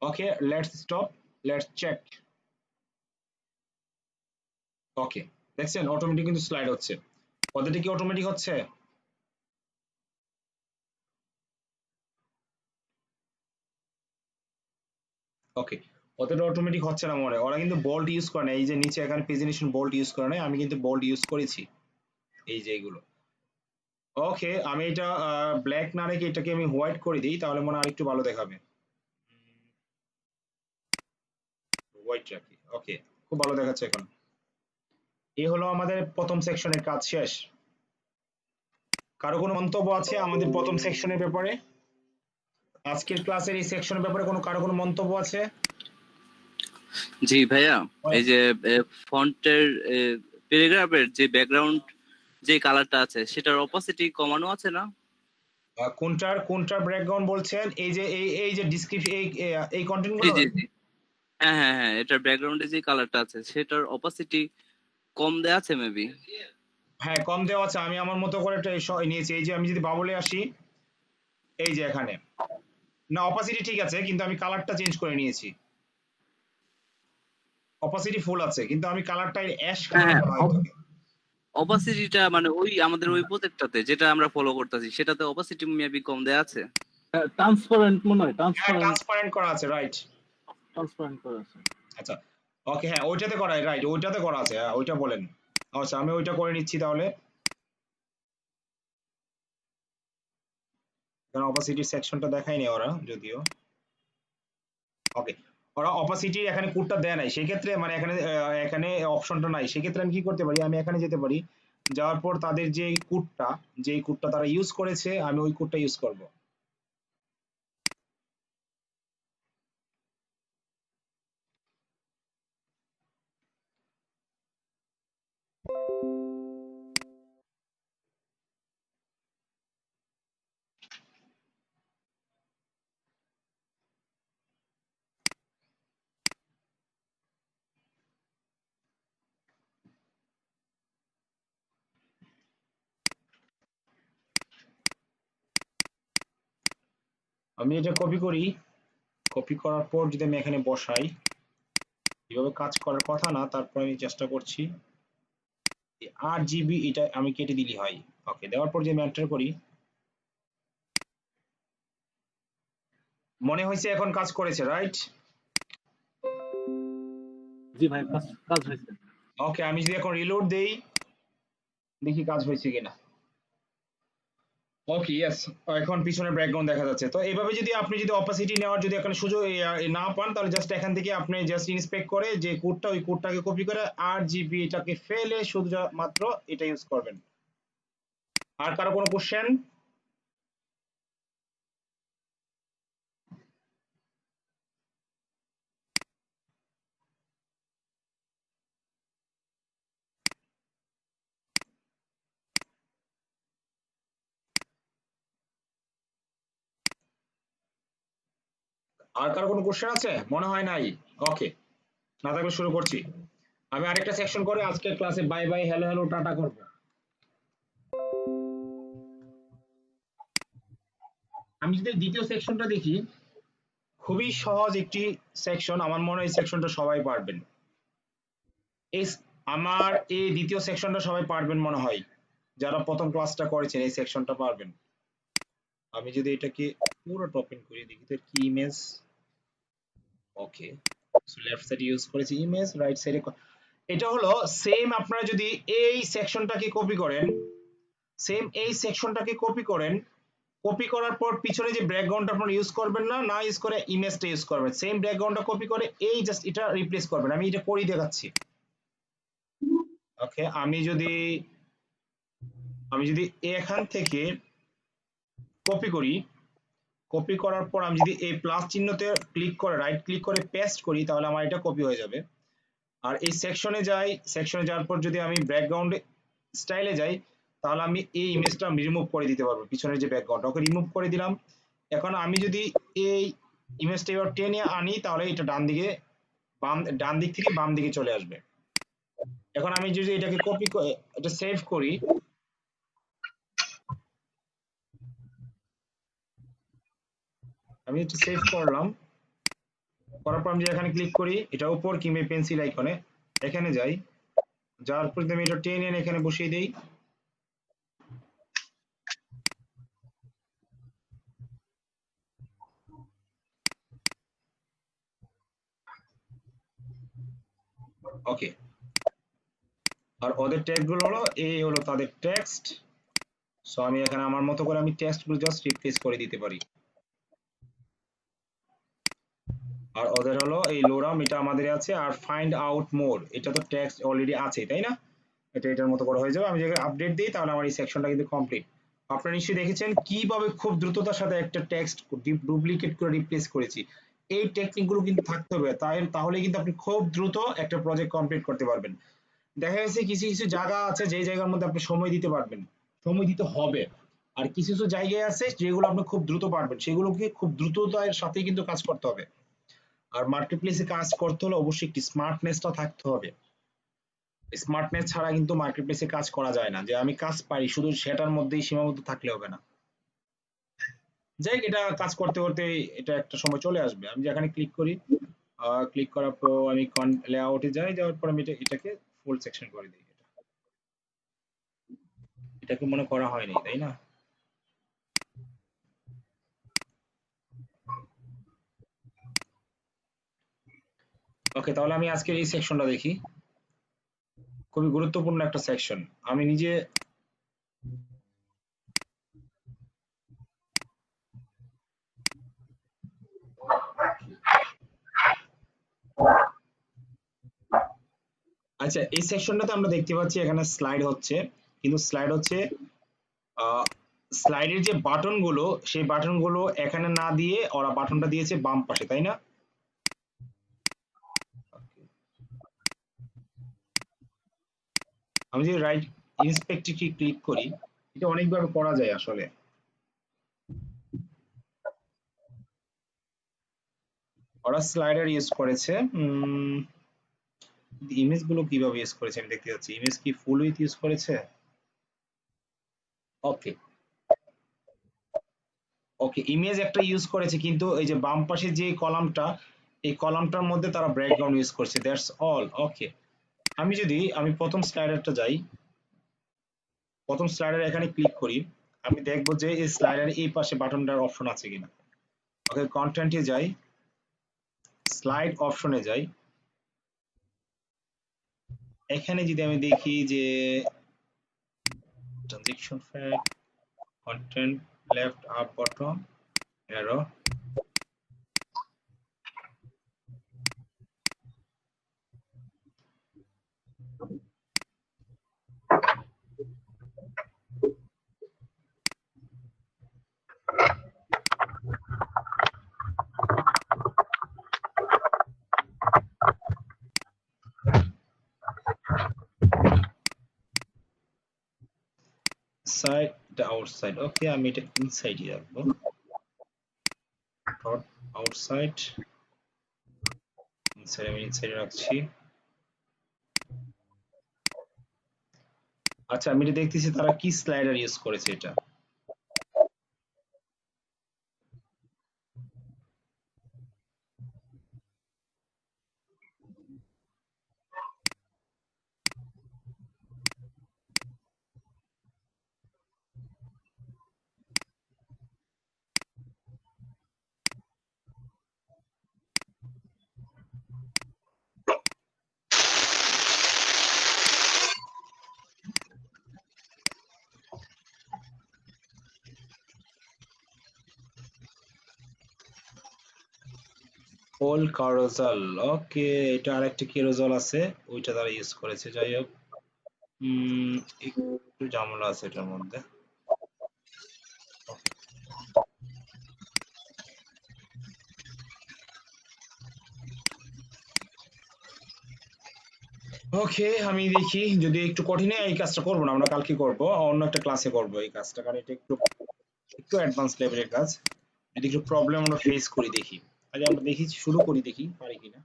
ওকে, লেটস স্টপ, লেটস চেক। ওকে, দেখছেন অটোমেটিক কিন্তু স্লাইড হচ্ছে। পদ্ধতি কি অটোমেটিক হচ্ছে? ওকে, অতটা অটোমেটিক হচ্ছে না মনে হয়। ওরা কিন্তু বোল্ড ইউজ করে না, এই যে নিচে এখানে প্রেজেন্টেশন বোল্ড ইউজ করে না, আমি কিন্তু বোল্ড ইউজ করেছি, এই যে এগুলো। ওকে, আমি এটা ব্ল্যাক না রেখে এটাকে আমি হোয়াইট করে দিই, তাহলে মনে হয় আরেকটু ভালো দেখাবে। হোয়াইট রাখি, ওকে, খুব ভালো দেখাচ্ছে এখন। এই হলো আমাদের প্রথম সেকশনের কাজ শেষ। কারো কোনো মন্তব্য আছে আমাদের প্রথম সেকশনের ব্যাপারে? আজকের ক্লাসের এই সেকশনের ব্যাপারে কারো কোনো মন্তব্য আছে? জি ভাইয়া, এই যে ফন্টের প্যারাগ্রাফের যে ব্যাকগ্রাউন্ড যে কালারটা আছে সেটার অপাসিটি কমানো আছে না? কোনটার ব্যাকগ্রাউন্ড বলছেন? এই যে ডিসক্রিপশন, এই কন্টেন্ট জি গুলো? জি জি, হ্যাঁ হ্যাঁ হ্যাঁ, এটার ব্যাকগ্রাউন্ডে যে কালারটা আছে সেটার অপাসিটি কম দেয়া আছে মেবি। হ্যাঁ, কম দেওয়া আছে। আমি আমার মতো করে একটা নিয়েছি। এই যে আমি যদি বাবলে আসি, এই যে এখানে না, অপাসিটি ঠিক আছে, কিন্তু আমি কালারটা চেঞ্জ করে নিয়েছি। অপাসিটি ফুল আছে, কিন্তু আমি কালারটা অ্যাশ কালার হ্যাঁ, বানাই তোকে। অপাসিটিটা মানে ওই আমাদের ওই প্রজেক্টটাতে যেটা আমরা ফলো করতেছি সেটাতে অপাসিটি মেবি কম দেয়া আছে। ট্রান্সপারেন্ট মনে হয়, হ্যাঁ, ট্রান্সপারেন্ট করা আছে, রাইট। ট্রান্সপারেন্ট করা আছে। আচ্ছা, ওকে, হ্যাঁ ওইটাতে করা, রাইট, ওইটাতে করা আছে, হ্যাঁ ওইটা বলেন। আচ্ছা, আমি ওইটা করে নিচ্ছি তাহলে, কারণ অপাসিটির সেকশনটা দেখায়নি ওরা যদিও। ওকে, ওরা অপাসিটির এখানে কোডটা দেয় নাই, সেক্ষেত্রে মানে এখানে অপশনটা নাই, সেক্ষেত্রে আমি কি করতে পারি, আমি এখানে যেতে পারি, যাওয়ার পর তাদের যে কোডটা তারা ইউজ করেছে, আমি ওই কোডটা ইউজ করব। আমি এটা কপি করি, কপি করার পর যদি আমি এখানে বসাই, এভাবে কাজ করার কথা না, তারপর আমি চেষ্টা করছি। 8 GB এটা আমি কেটে দিলি হয়। ওকে, দেওয়ার পর যে আমি এন্টার করি, মনে হয়েছে এখন কাজ করেছে, রাইট? জি ভাই, কাজ কাজ হয়েছে। ওকে, আমি যদি এখন রিলোড দেই, দেখি কাজ হয়েছে কিনা। ওকে, ইয়েস, এখন পিছনের ব্যাকগ্রাউন্ড দেখা যাচ্ছে। তো এইভাবে যদি আপনি অপাসিটি নেওয়ার যদি এখানে সুযোগ না পান, তাহলে জাস্ট এখান থেকে আপনি জাস্ট ইন্সপেক্ট করে যে কোডটা, ওই কোডটাকে কপি করে 8 GB এটাকে ফেলে শুধুমাত্র এটা ইউজ করবেন। আর কারো কোনো কোশ্চেন? আর কারো কোনো কোশ্চেন আছে? মনে হয় নাই। ওকে, না থাকলে শুরু করছি। আমি আরেকটা সেকশন করে আজকের ক্লাসে bye bye, hello hello, tata করব। আমি যদি দ্বিতীয় সেকশনটা দেখি, খুবই সহজ একটি সেকশন, আমার মনে হয় এই সেকশনটা সবাই পারবেন। আমার এই দ্বিতীয় সেকশনটা সবাই পারবেন মনে হয়, যারা প্রথম ক্লাসটা করেছেন এই সেকশনটা পারবেন। আমি যদি এটাকে পুরো টপিং করি, দেখি তো কি ইমেজ। ওকে, লেফট সাইড ইউজ করেছি ইমেজ, রাইট সাইডে এটা হলো সেম। আপনারা যদি এই সেকশনটাকে কপি করেন, কপি করার পর পিছনে যে ব্যাকগ্রাউন্ডটা আপনারা ইউজ করবেন না, না ইউজ করে ইমেজটা ইউজ করবেন, সেম ব্যাকগ্রাউন্ডটা কপি করে এই জাস্ট এটা রিপ্লেস করবেন। আমি এটা করেই দেখাচ্ছি। ওকে, আমি যদি এখান থেকে কপি করি, কপি করার পর আমি যদি এই প্লাস চিহ্নতে ক্লিক করে রাইট ক্লিক করে পেস্ট করি, তাহলে আমার এটা কপি হয়ে যাবে। আর এই সেকশনে যাই, সেকশনে যাওয়ার পর যদি আমি ব্যাকগ্রাউন্ড স্টাইলে যাই, তাহলে আমি এই ইমেজটা রিমুভ করে দিতে পারবো, পিছনের যে ব্যাকগ্রাউন্ডটা, ওকে রিমুভ করে দিলাম। এখন আমি যদি এই ইমেজটা এবার টেনে আনি, তাহলে এটা ডান দিক থেকে বাম দিকে চলে আসবে। এখন আমি যদি এটাকে কপি এটা সেভ করি, আমি এটা সেভ করলাম, করার পর আমি যদি এখানে ক্লিক করি, এটা উপর কিংবা পেন্সিল আইকনে এখানে যাই, যাওয়ার পর আমি এটা টেনে এনে এখানে বসিয়ে দিই। ওকে, আর ওদের টেক্সট গুলো হলো এই হলো তাদের টেক্সট। সো আমি এখানে আমার মতো করে আমি টেক্সট গুলো জাস্ট রিপ্লেস করে দিতে পারি। আর ওদের হলো এই লোরাম, এটা আমাদের আছে, আর ফাইন্ড আউট মোর এটা তো টেক্সট অলরেডি আছে, তাই না? এটা এটার মতো করে হয়ে যাবে। আমি যদি আপডেট দিই তাহলে আমার এই সেকশনটা কিন্তু কমপ্লিট। আপনারা নিশ্চয়ই দেখেছেন কিভাবে খুব দ্রুততার সাথে একটা টেক্সট ডুপ্লিকেট করে রিপ্লেস করেছি। এই টেকনিক গুলো কিন্তু থাকতে হবে, তাহলে কিন্তু আপনি খুব দ্রুত একটা প্রজেক্ট কমপ্লিট করতে পারবেন। দেখা যাচ্ছে কিছু কিছু জায়গা আছে যে জায়গার মধ্যে আপনি সময় দিতে পারবেন, সময় দিতে হবে, আর কিছু কিছু জায়গায় আছে যেগুলো আপনি খুব দ্রুত পারবেন, সেগুলোকে খুব দ্রুততার সাথে কিন্তু কাজ করতে হবে। আর মার্কেট প্লেসে কাজ করতে হলে অবশ্যই একটি স্মার্টনেসটা থাকতে হবে। স্মার্টনেস ছাড়া কিন্তু মার্কেট প্লেসে কাজ করা যায় না, যে আমি কাজ পারি শুধু সেটার মধ্যেই সীমাবদ্ধ থাকলে হবে না। যাই এটা কাজ করতে করতে এটা একটা সময় চলে আসবে। আমি যেখানে ক্লিক করি, ক্লিক করার পর আমি লেআউটে যাই, যাওয়ার পর আমি এটাকে ফুল সেকশন করে দিই। এটাকে মনে করা হয়নি, তাই না? ওকে, তাহলে আমি আজকের এই সেকশনটা দেখি, খুবই গুরুত্বপূর্ণ একটা সেকশন। আমি নিজে আচ্ছা, এই সেকশনটাতে আমরা দেখতে পাচ্ছি এখানে স্লাইড হচ্ছে, কিন্তু স্লাইড হচ্ছে স্লাইডের যে বাটন গুলো, সেই বাটন গুলো এখানে না দিয়ে ওরা বাটনটা দিয়েছে বাম পাশে, তাই না? আমি যদি রাইট ইন্সপেক্টে ক্লিক করি, এটা অনেকভাবে করা যায় আসলে। ওরা স্লাইডার ইউজ করেছে, ইমেজ গুলো কিভাবে ইউজ করেছে আমি দেখতে যাচ্ছি। ইমেজ কি ফুল উইথ ইউজ করেছে? ওকে ওকে, ইমেজ একটা ইউজ করেছে, কিন্তু এই যে বাম পাশে যে কলামটা, এই কলামটার মধ্যে তারা ব্যাকগ্রাউন্ড ইউজ করছে, দ্যাটস অল। ওকে, আমি প্রথম স্লাইডারটা যাই, প্রথম স্লাইডার এখানে ক্লিক করি, আমি দেখবো যে এই স্লাইডার এই পাশে বাটনটার অপশন আছে কিনা। ওকে, কন্টেন্টে যাই, স্লাইড অপশনে যাই, এখানে যদি আমি দেখি যে transaction fact, content, left up bottom arrow, side outside. Okay, আমি এটা ইনসাইডে রাখবো, ডট আউটসাইড, ইনসাইড আমি ইনসাইডে রাখছি। আচ্ছা, আমি এটা দেখতেছি তারা কি স্লাইডার ইউজ করেছে এটা। ওল কারোজাল, ওকে, এটা আরেকটা কেরোজল আছে, ওইটা তারা ইউজ করেছে। যাই হোক, একটু ঝামেলা আছে এটার মধ্যে। ওকে, আমি দেখি, যদি একটু কঠিন হয় এই কাজটা করবো না, আমরা কালকে করব, অন্য একটা ক্লাসে করব এই কাজটা, কারণ এটা একটু একটু অ্যাডভান্স লেভেলের কাজ। যদি একটু প্রবলেম আমরা ফেস করি দেখি। আগে আমরা দেখি, শুরু করি, দেখি পারি কিনা।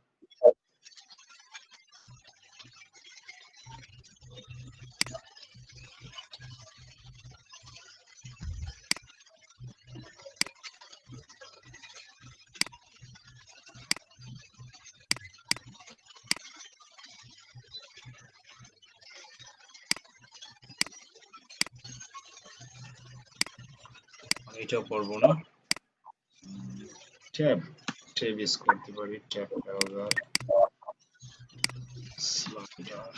এটাও করবো না, ট্যাব ইউজ করতে পারি, ট্যাব ব্রাউজার স্লাইডার।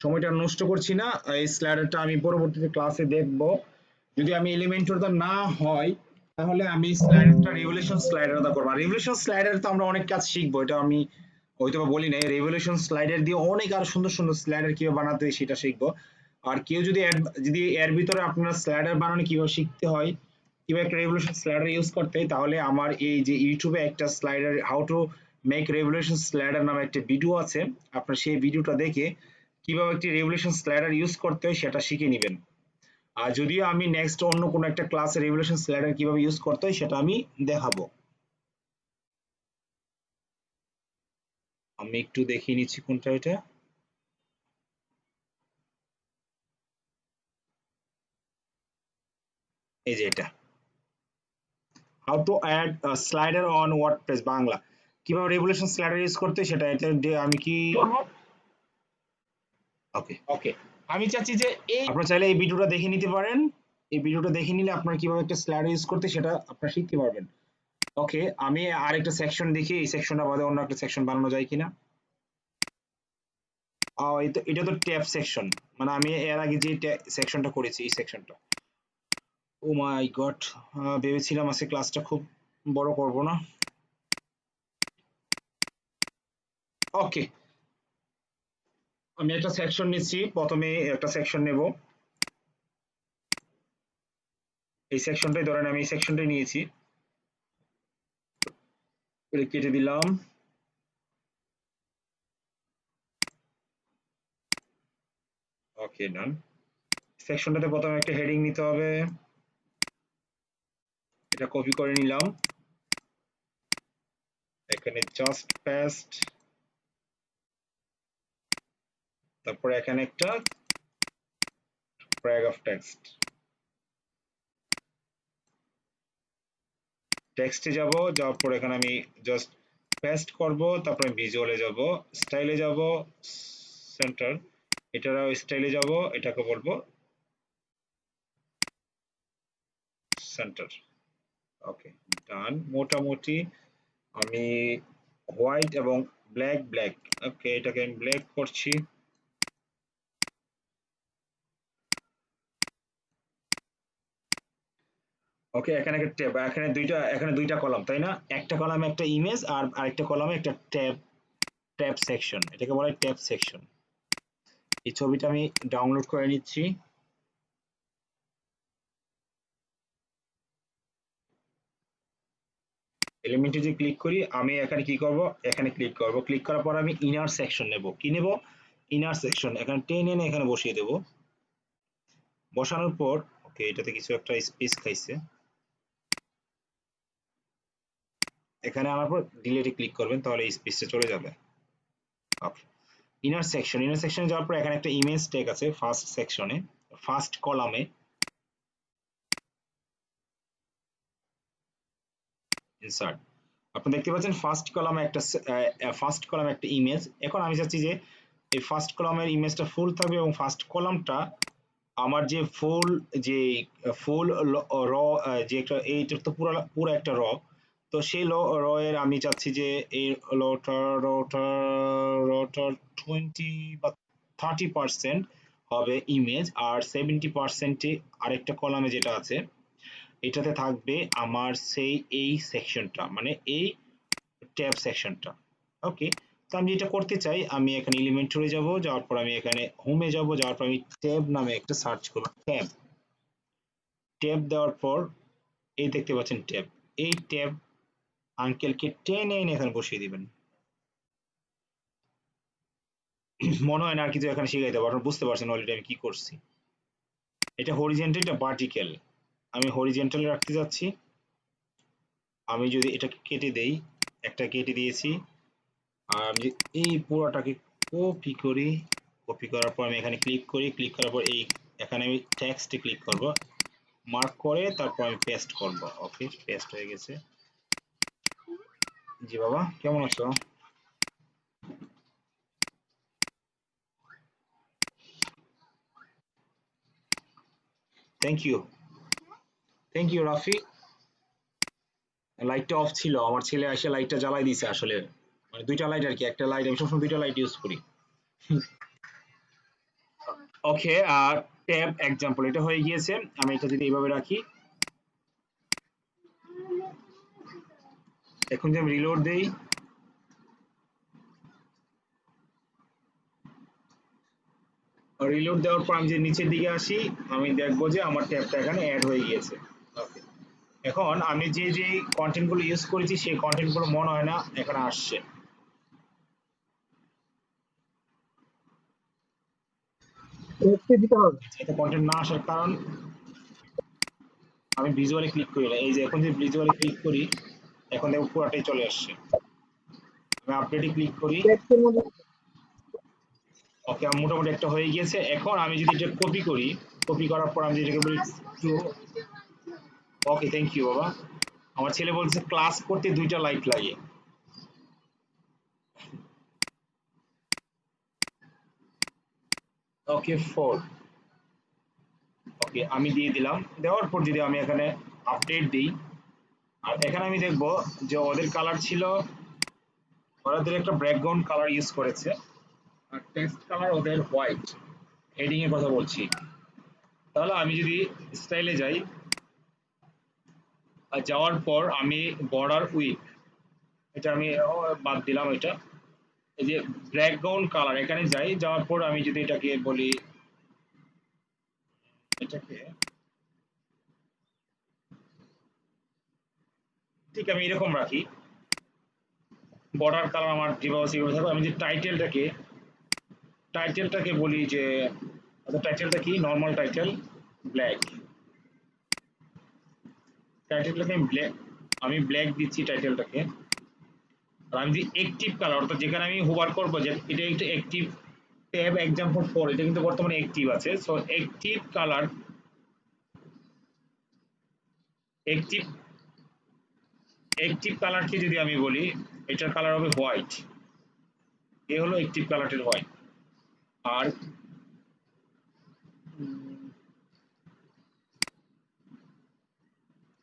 সময়টা নষ্ট করছি না, এই স্লাইডারটা আমি পরবর্তীতে ক্লাসে দেখব। যদি আমি এলিমেন্টরটা না হয় তাহলে আমি স্লাইডারটা রেভলিউশন স্লাইডারটা করব। আর রেভলিউশন স্লাইডার তো আমরা অনেক কাজ শিখবো, এটা আমি হয়তো বলি নাই। রেভলিউশন স্লাইডার দিয়ে অনেক আরো সুন্দর সুন্দর স্লাইডার কিভাবে বানাতে হয় সেটা শিখবো। আর কেউ যদি এর ভিতরে আপনার স্লাইডার বানানো কিভাবে শিখতে হয়, কিভাবে একটা রেভলিউশন স্লাইডার ইউজ করতে হয়, তাহলে আমার এই যে ইউটিউবে একটা slider how to make revolution slider নামে একটা ভিডিও আছে, আপনার সেই ভিডিওটা দেখে কিভাবে একটি রেভলিউশন স্লাইডার ইউজ করতে হয় সেটা শিখে নেবেন। আর যদিও আমি নেক্সট অন্য কোনো একটা ক্লাসে রেভলিউশন স্লাইডার কিভাবে ইউজ করতে হয় সেটা আমি দেখাবো। আমি একটু দেখিয়ে নিচ্ছি কোনটা এটা। এই যে এটা, how to add slider on WordPress Bangla, কিভাবে রেভলিউশন স্লাইডার ইউজ করতে হয় সেটা। এটা আমি কি ওকে আমি চাচ্ছি যে এই আপনারা চাইলে এই ভিডিওটা দেখে নিতে পারেন। এই ভিডিওটা দেখে নিলে আপনারা কিভাবে একটা স্লাইডার ইউজ করতে সেটা আপনারা শিখতে পারবেন। ওকে, আমি আরেকটা সেকশন দেখি এই সেকশনটা বাদে অন্য একটা সেকশন বানানো যায় কিনা। এটা তো ট্যাব সেকশন, মানে আমি এর আগে যে সেকশনটা করেছি এই সেকশনটা। ও মাই গড, ভেবেছিলাম আজকে ক্লাসটা খুব বড় করব না। ওকে, আমি একটা সেকশন নিচ্ছি, প্রথমে একটা সেকশন নেব। এই সেকশনটাই ধরেন আমি এই সেকশনটাই নিয়েছি, কেটে দিলাম। ওকে ডান। সেকশনটাতে প্রথমে একটা হেডিং নিতে হবে, এটা কপি করে নিলাম, এখানে জাস্ট পেস্ট, তারপরে এখানে একটা প্যারাগ্রাফ টেক্সট, টেক্সটে যাব, যাওয়ার পর এখানে আমি জাস্ট পেস্ট করব, তারপরে ভিজুয়ালে যাব, স্টাইলে যাব, সেন্টার, এটারও স্টাইলে যাব, এটাকে বলবো সেন্টার। ওকে ডান। মোটামুটি আমি হোয়াইট এবং ব্ল্যাক, ওকে এটাকে আমি ব্ল্যাক করছি। ওকে, এখানে একটা ট্যাব, এখানে দুইটা কলাম তাই না, একটা কলামে একটা ইমেজ আর আরেকটা কলামে একটা ট্যাব সেকশন, এটাকে বলা হয় ট্যাব সেকশন। এই ছবিটা আমি ডাউনলোড করে নিচ্ছি। এলিমেন্টে যে ক্লিক করি, আমি এখানে কি করব, এখানে ক্লিক করব, ক্লিক করার পর আমি ইনার সেকশন নেব। কি নেব? Inner section. এখানে টেনে এনে এখানে বসিয়ে দেব। বসানোর পর ওকে, এটাতে কিছু একটা স্পেস খাইছে, এখানে আনার পর ডিলিটে ক্লিক করবেন, তাহলে এই স্পেসটা চলে যাবে। ওকে, ইনার সেকশনে যাওয়ার পর এখানে একটা ইমেজ ট্যাগ আছে ফার্স্ট সেকশনে, ফার্স্ট কলামে, ইনসার্ট। আপনি দেখতে পাচ্ছেন ফার্স্ট কলামে একটা ইমেজ। এখন আমি চাচ্ছি যে এই ফার্স্ট কলামের ইমেজটা ফুল থাকবে এবং ফার্স্ট কলামটা আমার যে ফুল র, যে একটা এইটা তো পুরো একটা র, তো সেই র এর আমি চাচ্ছি যে এই রটা 20 বা 30% হবে ইমেজ, আর 70% আরেকটা কলামে যেটা আছে এটাতে থাকবে আমার সেই এই সেকশনটা, মানে এই ট্যাব সেকশনটা। ওকে, তো আমি যেটা করতে চাই, আমি এখানে এলিমেন্টরে যাব, যাওয়ার পর আমি এখানে হোমে যাব, যাওয়ার পর আমি ট্যাব নামে একটা সার্চ করব। ট্যাব দেওয়ার পর এই দেখতে পাচ্ছেন ট্যাব, এই ট্যাব আঙ্কেলকে টেনে এনে এখানে বসিয়ে দিবেন। মনে হয় না আর কিছু এখানে শিখাইতে পারবো, আপনারা বুঝতে পারছেন অলরেডি আমি কি করছি। এটা হরিজেন্টাল, এটা ভার্টিক্যাল। আমি হরিজেন্টাল রাখতে যাচ্ছি। আমি যদি এটাকে কেটে দেই, একটা কেটে দিয়েছি, আর আমি যদি এই পুরোটাকে কপি করি, কপি করার পর আমি এখানে ক্লিক করি, ক্লিক করার পর এই এখানে আমি টেক্সটে ক্লিক করব, মার্ক করে তারপর আমি পেস্ট করব। ওকে, পেস্ট হয়ে গেছে। জি বাবা, কেমন আছো? Thank you, thank you Rafi. লাইটটা অফ ছিল, আমার ছেলে এসে লাইটটা জ্বালাই দিয়েছে আসলে, মানে দুইটা লাইট আর কি, একটা লাইট আমি সবসময় দুইটা লাইট ইউজ করি। ওকে, আর ট্যাব এক্সাম্পল এটা হয়ে গিয়েছে। আমি এটা যদি এইভাবে রাখি, এখন যদি আমি রিলোড দেই, রিলোড দেওয়ার পর আমি যদি নিচের দিকে আসি, আমি দেখবো যে আমার ট্যাবটা এখানে অ্যাড হয়ে গিয়েছে। ওকে, এখন আমি যে যে কন্টেন্টগুলো ইউজ করেছি সেই কন্টেন্টগুলো মনে হয় না এখানে আসছে। এটা কন্টেন্ট না আসার কারণ, আমি ভিজুয়ালি ক্লিক করি না। এই যে এখন যদি ভিজুয়ালি ক্লিক করি, এখন দেখো পুরোটাই চলে আসছে। আমি আপডেটে ক্লিক করি। ওকে, আমার মোটামুটি একটা হয়ে গিয়েছে। এখন আমি যদি এটা কপি করি, কপি করার পর আমি যেটাকে বলি টু, ওকে থ্যাংক ইউ বাবা। আমার ছেলে বলছে ক্লাস করতে দুইটা লাইট লাগে। ওকে 4, ওকে আমি দিয়ে দিলাম। দেওয়ার পর যদি আমি এখানে আপডেট দিই, আর এখানে আমি দেখবো যে ওদের কালার ছিল, ওদের একটা ব্যাকগ্রাউন্ড কালার ইউজ করেছে, আর টেক্সট কালার ওদের হোয়াইট। হেডিং এর কথা বলছি। তাহলে আমি যদি স্টাইলে যাই, আর যাওয়ার পর আমি বর্ডার উইথ, এটা আমি বাদ দিলাম। এটা এই যে ব্যাকগ্রাউন্ড কালার, এখানে যাই, যাওয়ার পর আমি যদি এটাকে বলি, এটাকে ঠিক আমি এরকম রাখি, বর্ডার কালার আমার যেভাবে সেভাবে থাকবে। আমি যে টাইটেলটাকে বলি যে, টাইটেলটা কি, নর্মাল টাইটেল ব্ল্যাক, টাইটেলটাকে আমি ব্ল্যাক দিচ্ছি টাইটেলটাকে। আর আমি যে অ্যাক্টিভ কালার, অর্থাৎ যেখানে আমি হোভার করবো, যে এটা একটা অ্যাক্টিভ ট্যাব এক্সাম্পল 4, এটা কিন্তু বর্তমানে অ্যাক্টিভ আছে। So active colour, active active কালারকে যদি আমি বলি, এটার কালার হবে হোয়াইট। এ হলো অ্যাক্টিভ কালারের হোয়াইট। আর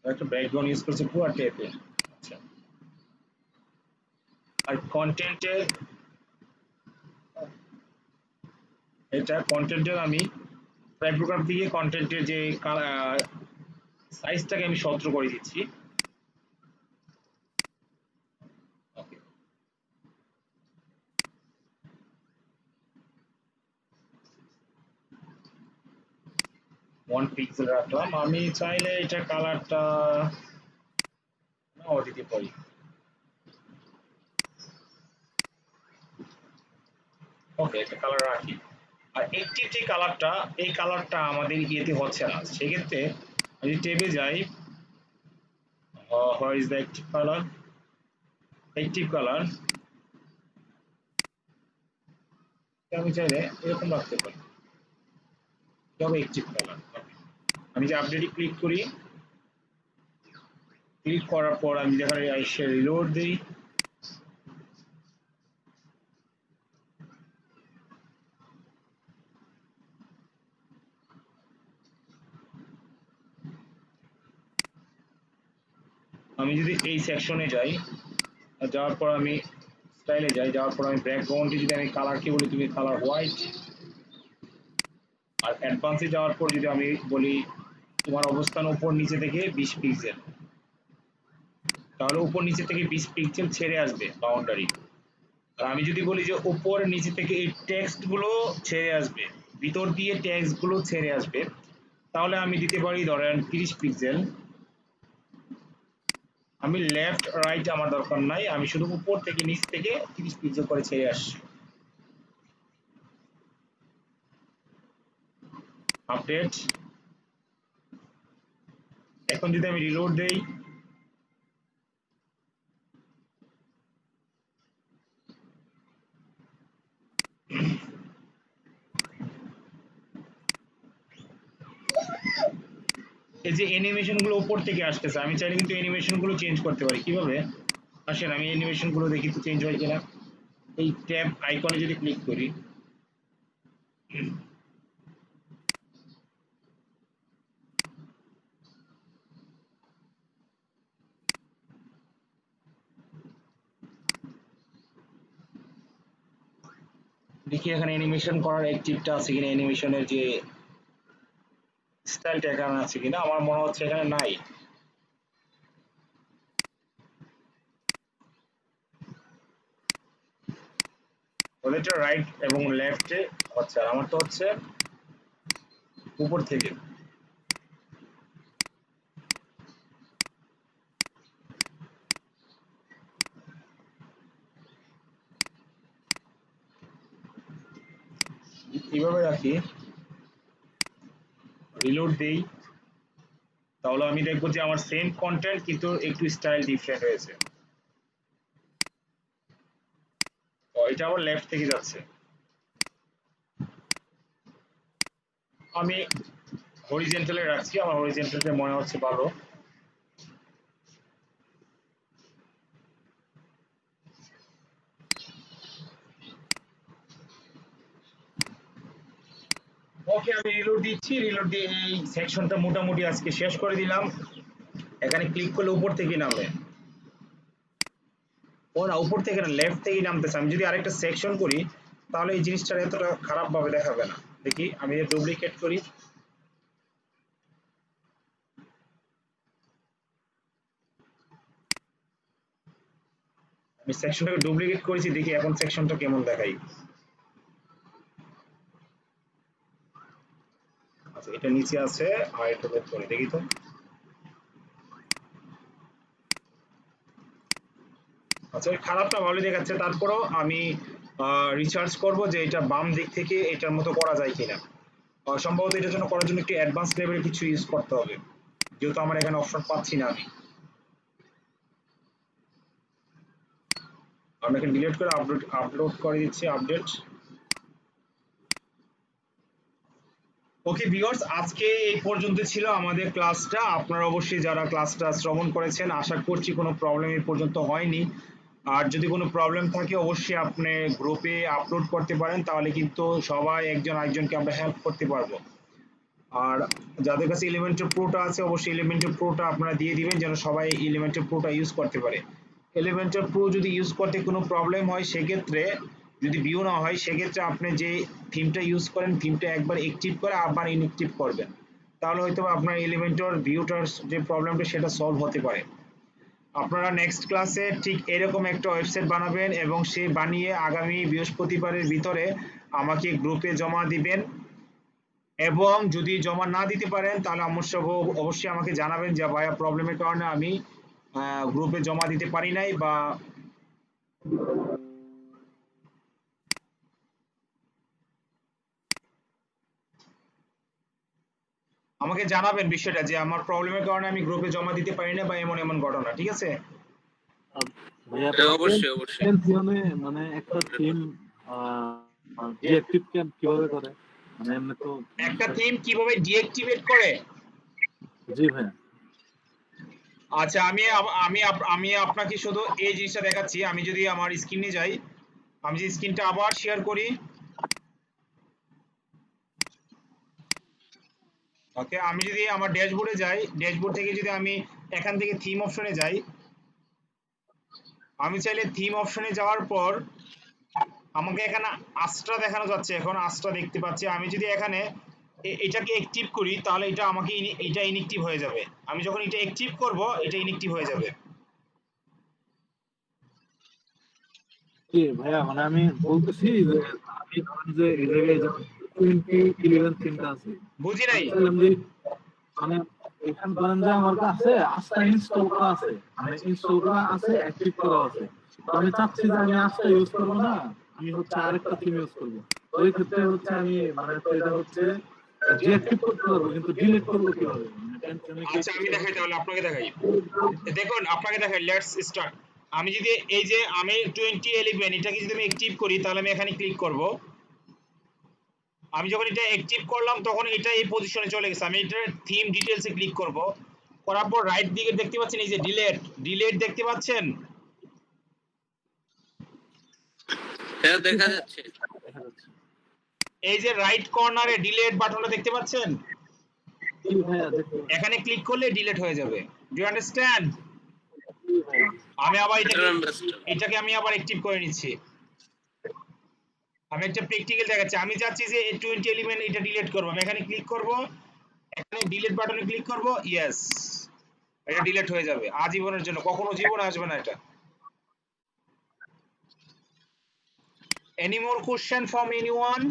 একটা ব্যাকগ্রাউন্ড ইউজ করছে পুরো ট্যাবে। আচ্ছা, আর কন্টেন্টের, এটা কন্টেন্টের আমি টাইপোগ্রাফ দিয়ে কন্টেন্টের যে সাইজটাকে আমি 17 করে দিচ্ছি। ওকে, 1 পিক্সেল রাখলাম। আমি চাইলে এটা কালারটা নাও দিতে পারি। ওকে, এটা কালার রাখি। আর অ্যাক্টিভ যে কালারটা, এই কালারটা আমাদের ইয়েতে হচ্ছে না। সেক্ষেত্রে আমি ট্যাবে যাই, where is the active colour, active colour আমি চাইলে এরকম রাখতে পারি, তবে অ্যাক্টিভ কালার। আমি যে আপডেটে ক্লিক করি, ক্লিক করার পর আমি যেখানে এসে রিলোড দিই, আমি যদি এই সেকশনে যাই, যাওয়ার পর আমি স্টাইলে যাই, যাওয়ার পর আমি ব্যাকগ্রাউন্ডে যদি আমি কালারকে বলি তুমি কালার হোয়াইট, আর অ্যাডভান্সে যাওয়ার পর যদি আমি বলি তোমার অবস্থান উপর নিচে থেকে 20 পিক্সেল, তাহলে উপর নিচে থেকে 20 পিক্সেল ছেড়ে আসবে বাউন্ডারি। আর আমি যদি বলি যে উপর নিচে থেকে এই টেক্সট গুলো ছেড়ে আসবে, ভিতর দিয়ে টেক্সট গুলো ছেড়ে আসবে, তাহলে আমি দিতে পারি ধরেন 30 পিক্সেল। আমি লেফট রাইট আমার দরকার নাই, আমি শুধু উপর থেকে নিচ থেকে 30 পিক্সেল করে ছেড়ে আসছি। আপডেট। এখন যদি আমি রিলোড দেই, এই যে অ্যানিমেশন গুলো উপর থেকে আসতেছে, আমি চাইলে কিন্তু অ্যানিমেশন গুলো চেঞ্জ করতে পারি। কিভাবে? আসেন আমি অ্যানিমেশন গুলো দেখি তো চেঞ্জ হয় কিনা। এই ট্যাব আইকনে যদি ক্লিক করি, দেখি এখানে অ্যানিমেশন করার অ্যাক্টিভটা আছে কিনা, অ্যানিমেশনের যে স্টাইলটা এখানে আছে কিনা। আমার মনে হচ্ছে এখানে নাই। ওদেরটা রাইট এবং লেফটে হচ্ছে, আর আমার তো হচ্ছে উপর থেকে। কিভাবে রাখি, রিলোড দেই, তাহলে আমি দেখবো যে আমার সেম কন্টেন্ট কিন্তু একটু স্টাইল ডিফারেন্ট হয়েছে। তো এটা আবার লেফট থেকে যাচ্ছে। আমি হরিজেন্টালে রাখছি, আমার হরিজেন্টালটা মনে হচ্ছে ভালো। ওকে, আমি রিলোড দিচ্ছি। রিলোড দিয়ে এই সেকশনটা মোটামুটি আজকে শেষ করে দিলাম। এখানে ক্লিক করলে উপর থেকে নামে, ও না উপর থেকে না, লেফট থেকেই নামতেছে। আমি যদি আরেকটা সেকশন করি তাহলে এই জিনিসটা এতটা খারাপ ভাবে দেখাবে না। দেখি আমি ডুপ্লিকেট করি, আমি সেকশনটাকে ডুপ্লিকেট করেছি, দেখি এখন সেকশনটা কেমন দেখাই। আচ্ছা এটা নিচে আছে, আর এটা বের করে দেখি তো। আচ্ছা খারাপ না, ভালো দেখাচ্ছে। তারপরেও আমি রিসার্চ করব যে এটা বাম দিক থেকে এটার মতো করা যায় কিনা। সম্ভবত এটার জন্য করার জন্য একটু অ্যাডভান্স লেভেলের কিছু ইউজ করতে হবে, যেহেতু আমার এখানে অপশন পাচ্ছি না। আমি এখানে ডিলিট করে আপলোড করে দিচ্ছি, আপডেট। ওকে ভিউয়ার্স, আজকে এই পর্যন্ত ছিল আমাদের ক্লাসটা। আপনারা অবশ্যই যারা ক্লাসটা শ্রবণ করেছেন, আশা করছি কোনো প্রবলেম এই পর্যন্ত হয়নি। আর যদি কোনো প্রবলেম থাকে অবশ্যই আপনি গ্রুপে আপলোড করতে পারেন, তাহলে কিন্তু সবাই একজন আরেকজনকে আমরা হেল্প করতে পারবো। আর যাদের কাছে এলিমেন্টর প্রোটা আছে অবশ্যই এলিমেন্টর প্রোটা আপনারা দিয়ে দিবেন, যেন সবাই এলিমেন্টর প্রোটা ইউজ করতে পারে। এলিমেন্টর প্রো যদি ইউজ করতে কোনো প্রবলেম হয়, সেক্ষেত্রে যদি ভিউ না হয়, সেক্ষেত্রে আপনি যে থিমটা ইউজ করেন থিমটা একবার অ্যাক্টিভ করে আবার ইনঅ্যাক্টিভ করবেন, তাহলে হয়তো আপনার এলিমেন্টর ভিউটার যে প্রবলেমটা সেটা সলভ হতে পারে। আপনারা নেক্সট ক্লাসে ঠিক এরকম একটা ওয়েবসাইট বানাবেন এবং সে বানিয়ে আগামী বৃহস্পতিবারের ভিতরে আমাকে গ্রুপে জমা দিবেন। এবং যদি জমা না দিতে পারেন তাহলে অবশ্যই আমাকে জানাবেন যে ভাইয়া প্রবলেমের কারণে আমি গ্রুপে জমা দিতে পারি নাই, বা আমাকে জানাবেন বিষয়টা যে আমার প্রবলেমের কারণে আমি গ্রুপে জমা দিতে পারি না, বা এমন এমন ঘটনা। ঠিক আছে ভাইয়া অবশ্যই অবশ্যই। মানে একটা থিম ডিঅ্যাক্টিভ কিভাবে করে, মানে এমনি তো একটা থিম কিভাবে ডিঅ্যাক্টিভেট করে? জি ভাইয়া। আচ্ছা আমি আপনাকে শুধু এই জিনিসটা দেখাচ্ছি। আমি যদি আমার স্ক্রিনে যাই, আমি যে স্ক্রিনটা আবার শেয়ার করি, ওকে, আমি যদি আমার ড্যাশবোর্ডে যাই, ড্যাশবোর্ড থেকে যদি আমি এখান থেকে থিম অপশনে যাই, আমি চাইলে থিম অপশনে যাওয়ার পর আমাকে এখানে আস্ট্রা দেখানো যাচ্ছে, এখন আস্ট্রা দেখতে পাচ্ছি। আমি যদি এখানে এটাকে অ্যাক্টিভ করি তাহলে এটা আমাকে এটা ইনঅ্যাক্টিভ হয়ে যাবে। আমি যখন এটা অ্যাক্টিভ করব এটা ইনঅ্যাক্টিভ হয়ে যাবে। কি ভাইয়া, মানে আমি বলতেছি যে আমি ধরেন যে এই জায়গায় 2011 থিমটা আছে, বুঝি নাই। বলছিলাম যে মানে এখানে ধরেন যে আমার কাছে আস্থা ইনস্টল করা আছে, মানে ইনস্টল করা আছে, অ্যাক্টিভ করা আছে। তো আমি চাচ্ছি যে আমি আস্থা ইউজ করবো না, আমি হচ্ছে আরেকটা থিম ইউজ করবো। ওই ক্ষেত্রে হচ্ছে আমি মানে তো এটা হচ্ছে ডিঅ্যাক্টিভ করতে পারবো কিন্তু ডিলিট করবো কিভাবে? আচ্ছা আমি দেখাই, তাহলে আপনাকে দেখাই। দেখুন আপনাকে দেখাই, লেটস স্টার্ট। আমি যদি এই যে আমি 2011 এটাকে যদি আমি অ্যাক্টিভ করি, তাহলে আমি এখানে ক্লিক করব। আমি যখন এটা অ্যাক্টিভ করলাম তখন এটা এই পজিশনে চলে গেছে। আমি এটার থিম ডিটেইলসে ক্লিক করব, করার পর রাইট দিকে দেখতে পাচ্ছেন এই যে ডিলেট দেখতে পাচ্ছেন? হ্যাঁ দেখা যাচ্ছে। এই যে রাইট কর্নারে ডিলেট বাটনটা দেখতে পাচ্ছেন? এখানে ক্লিক করলে ডিলেট হয়ে যাবে। Do you understand? আমি আবার এটাকে আমি আবার অ্যাক্টিভ করে নিচ্ছি। আমি একটা প্র্যাকটিক্যাল দেখাচ্ছি। আমি চাচ্ছি যে 2011 এটা ডিলিট করব। আমি এখানে ক্লিক করব, এখানে ডিলিট বাটনে ক্লিক করব, ইয়েস, এটা ডিলিট হয়ে যাবে আজীবনের জন্য, কখনো জীবনে আসবে না এটা। Any more question from anyone?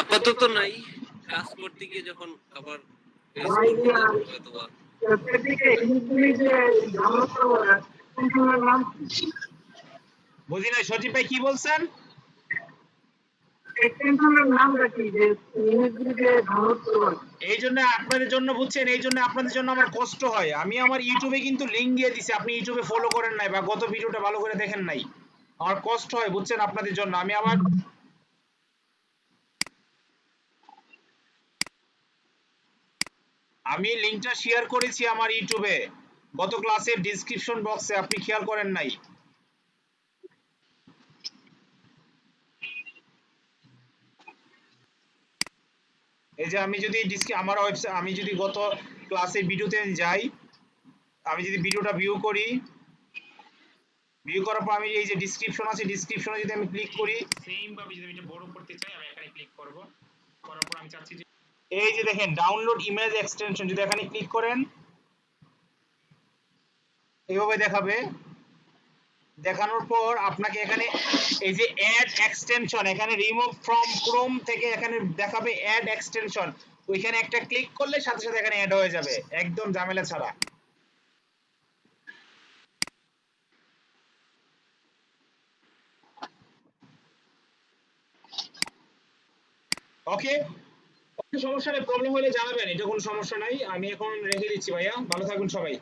আপাতত নাই, কাজ করতে গিয়ে যখন আবার হয়তোবা। বুঝি নাই সজীব ভাই কি বলছেন? এই জন্য আপনাদের জন্য, বুঝছেন, এই জন্য আপনাদের জন্য আমার কষ্ট হয়। আমি আমার ইউটিউবে কিন্তু লিংক দিয়ে দিছি, আপনি ইউটিউবে ফলো করেন নাই বা গত ভিডিওটা ভালো করে দেখেন নাই। আমার কষ্ট হয়, বুঝছেন, আপনাদের জন্য। আমি লিংকটা শেয়ার করেছি আমার ইউটিউবে গত ক্লাসের ডেসক্রিপশন বক্সে, আপনি খেয়াল করেন নাই। এই যে আমি যদি আমার ওয়েবসাইট, আমি যদি গত ক্লাসের ভিডিওতে যাই, আমি যদি ভিডিওটা ভিউ করি, ভিউ করার পর আমি এই যে ডেসক্রিপশন আছে, ডেসক্রিপশনে যদি আমি ক্লিক করি, সেম ভাবে যদি আমি এটা বড় করতে চাই, আমি এখানে ক্লিক করব। করার পর আমি চাচ্ছি যে এই যে দেখেন ডাউনলোড ইমেজ এক্সটেনশন, যদি এখানে ক্লিক করেন এইভাবে দেখাবে। দেখানোর পর আপনাকে এখানে এই যে অ্যাড এক্সটেনশন, এখানে রিমুভ ফ্রম ক্রোম থেকে এখানে দেখাবে অ্যাড এক্সটেনশন, ওইখানে একটা ক্লিক করলে সাথে সাথে এখানে অ্যাড হয়ে যাবে, একদম ঝামেলা ছাড়া। ওকে, সমস্যা নেই, প্রবলেম হলে জানাবেন, এটা কোনো সমস্যা নাই। আমি এখন রেখে দিচ্ছি ভাইয়া, ভালো থাকবেন সবাই।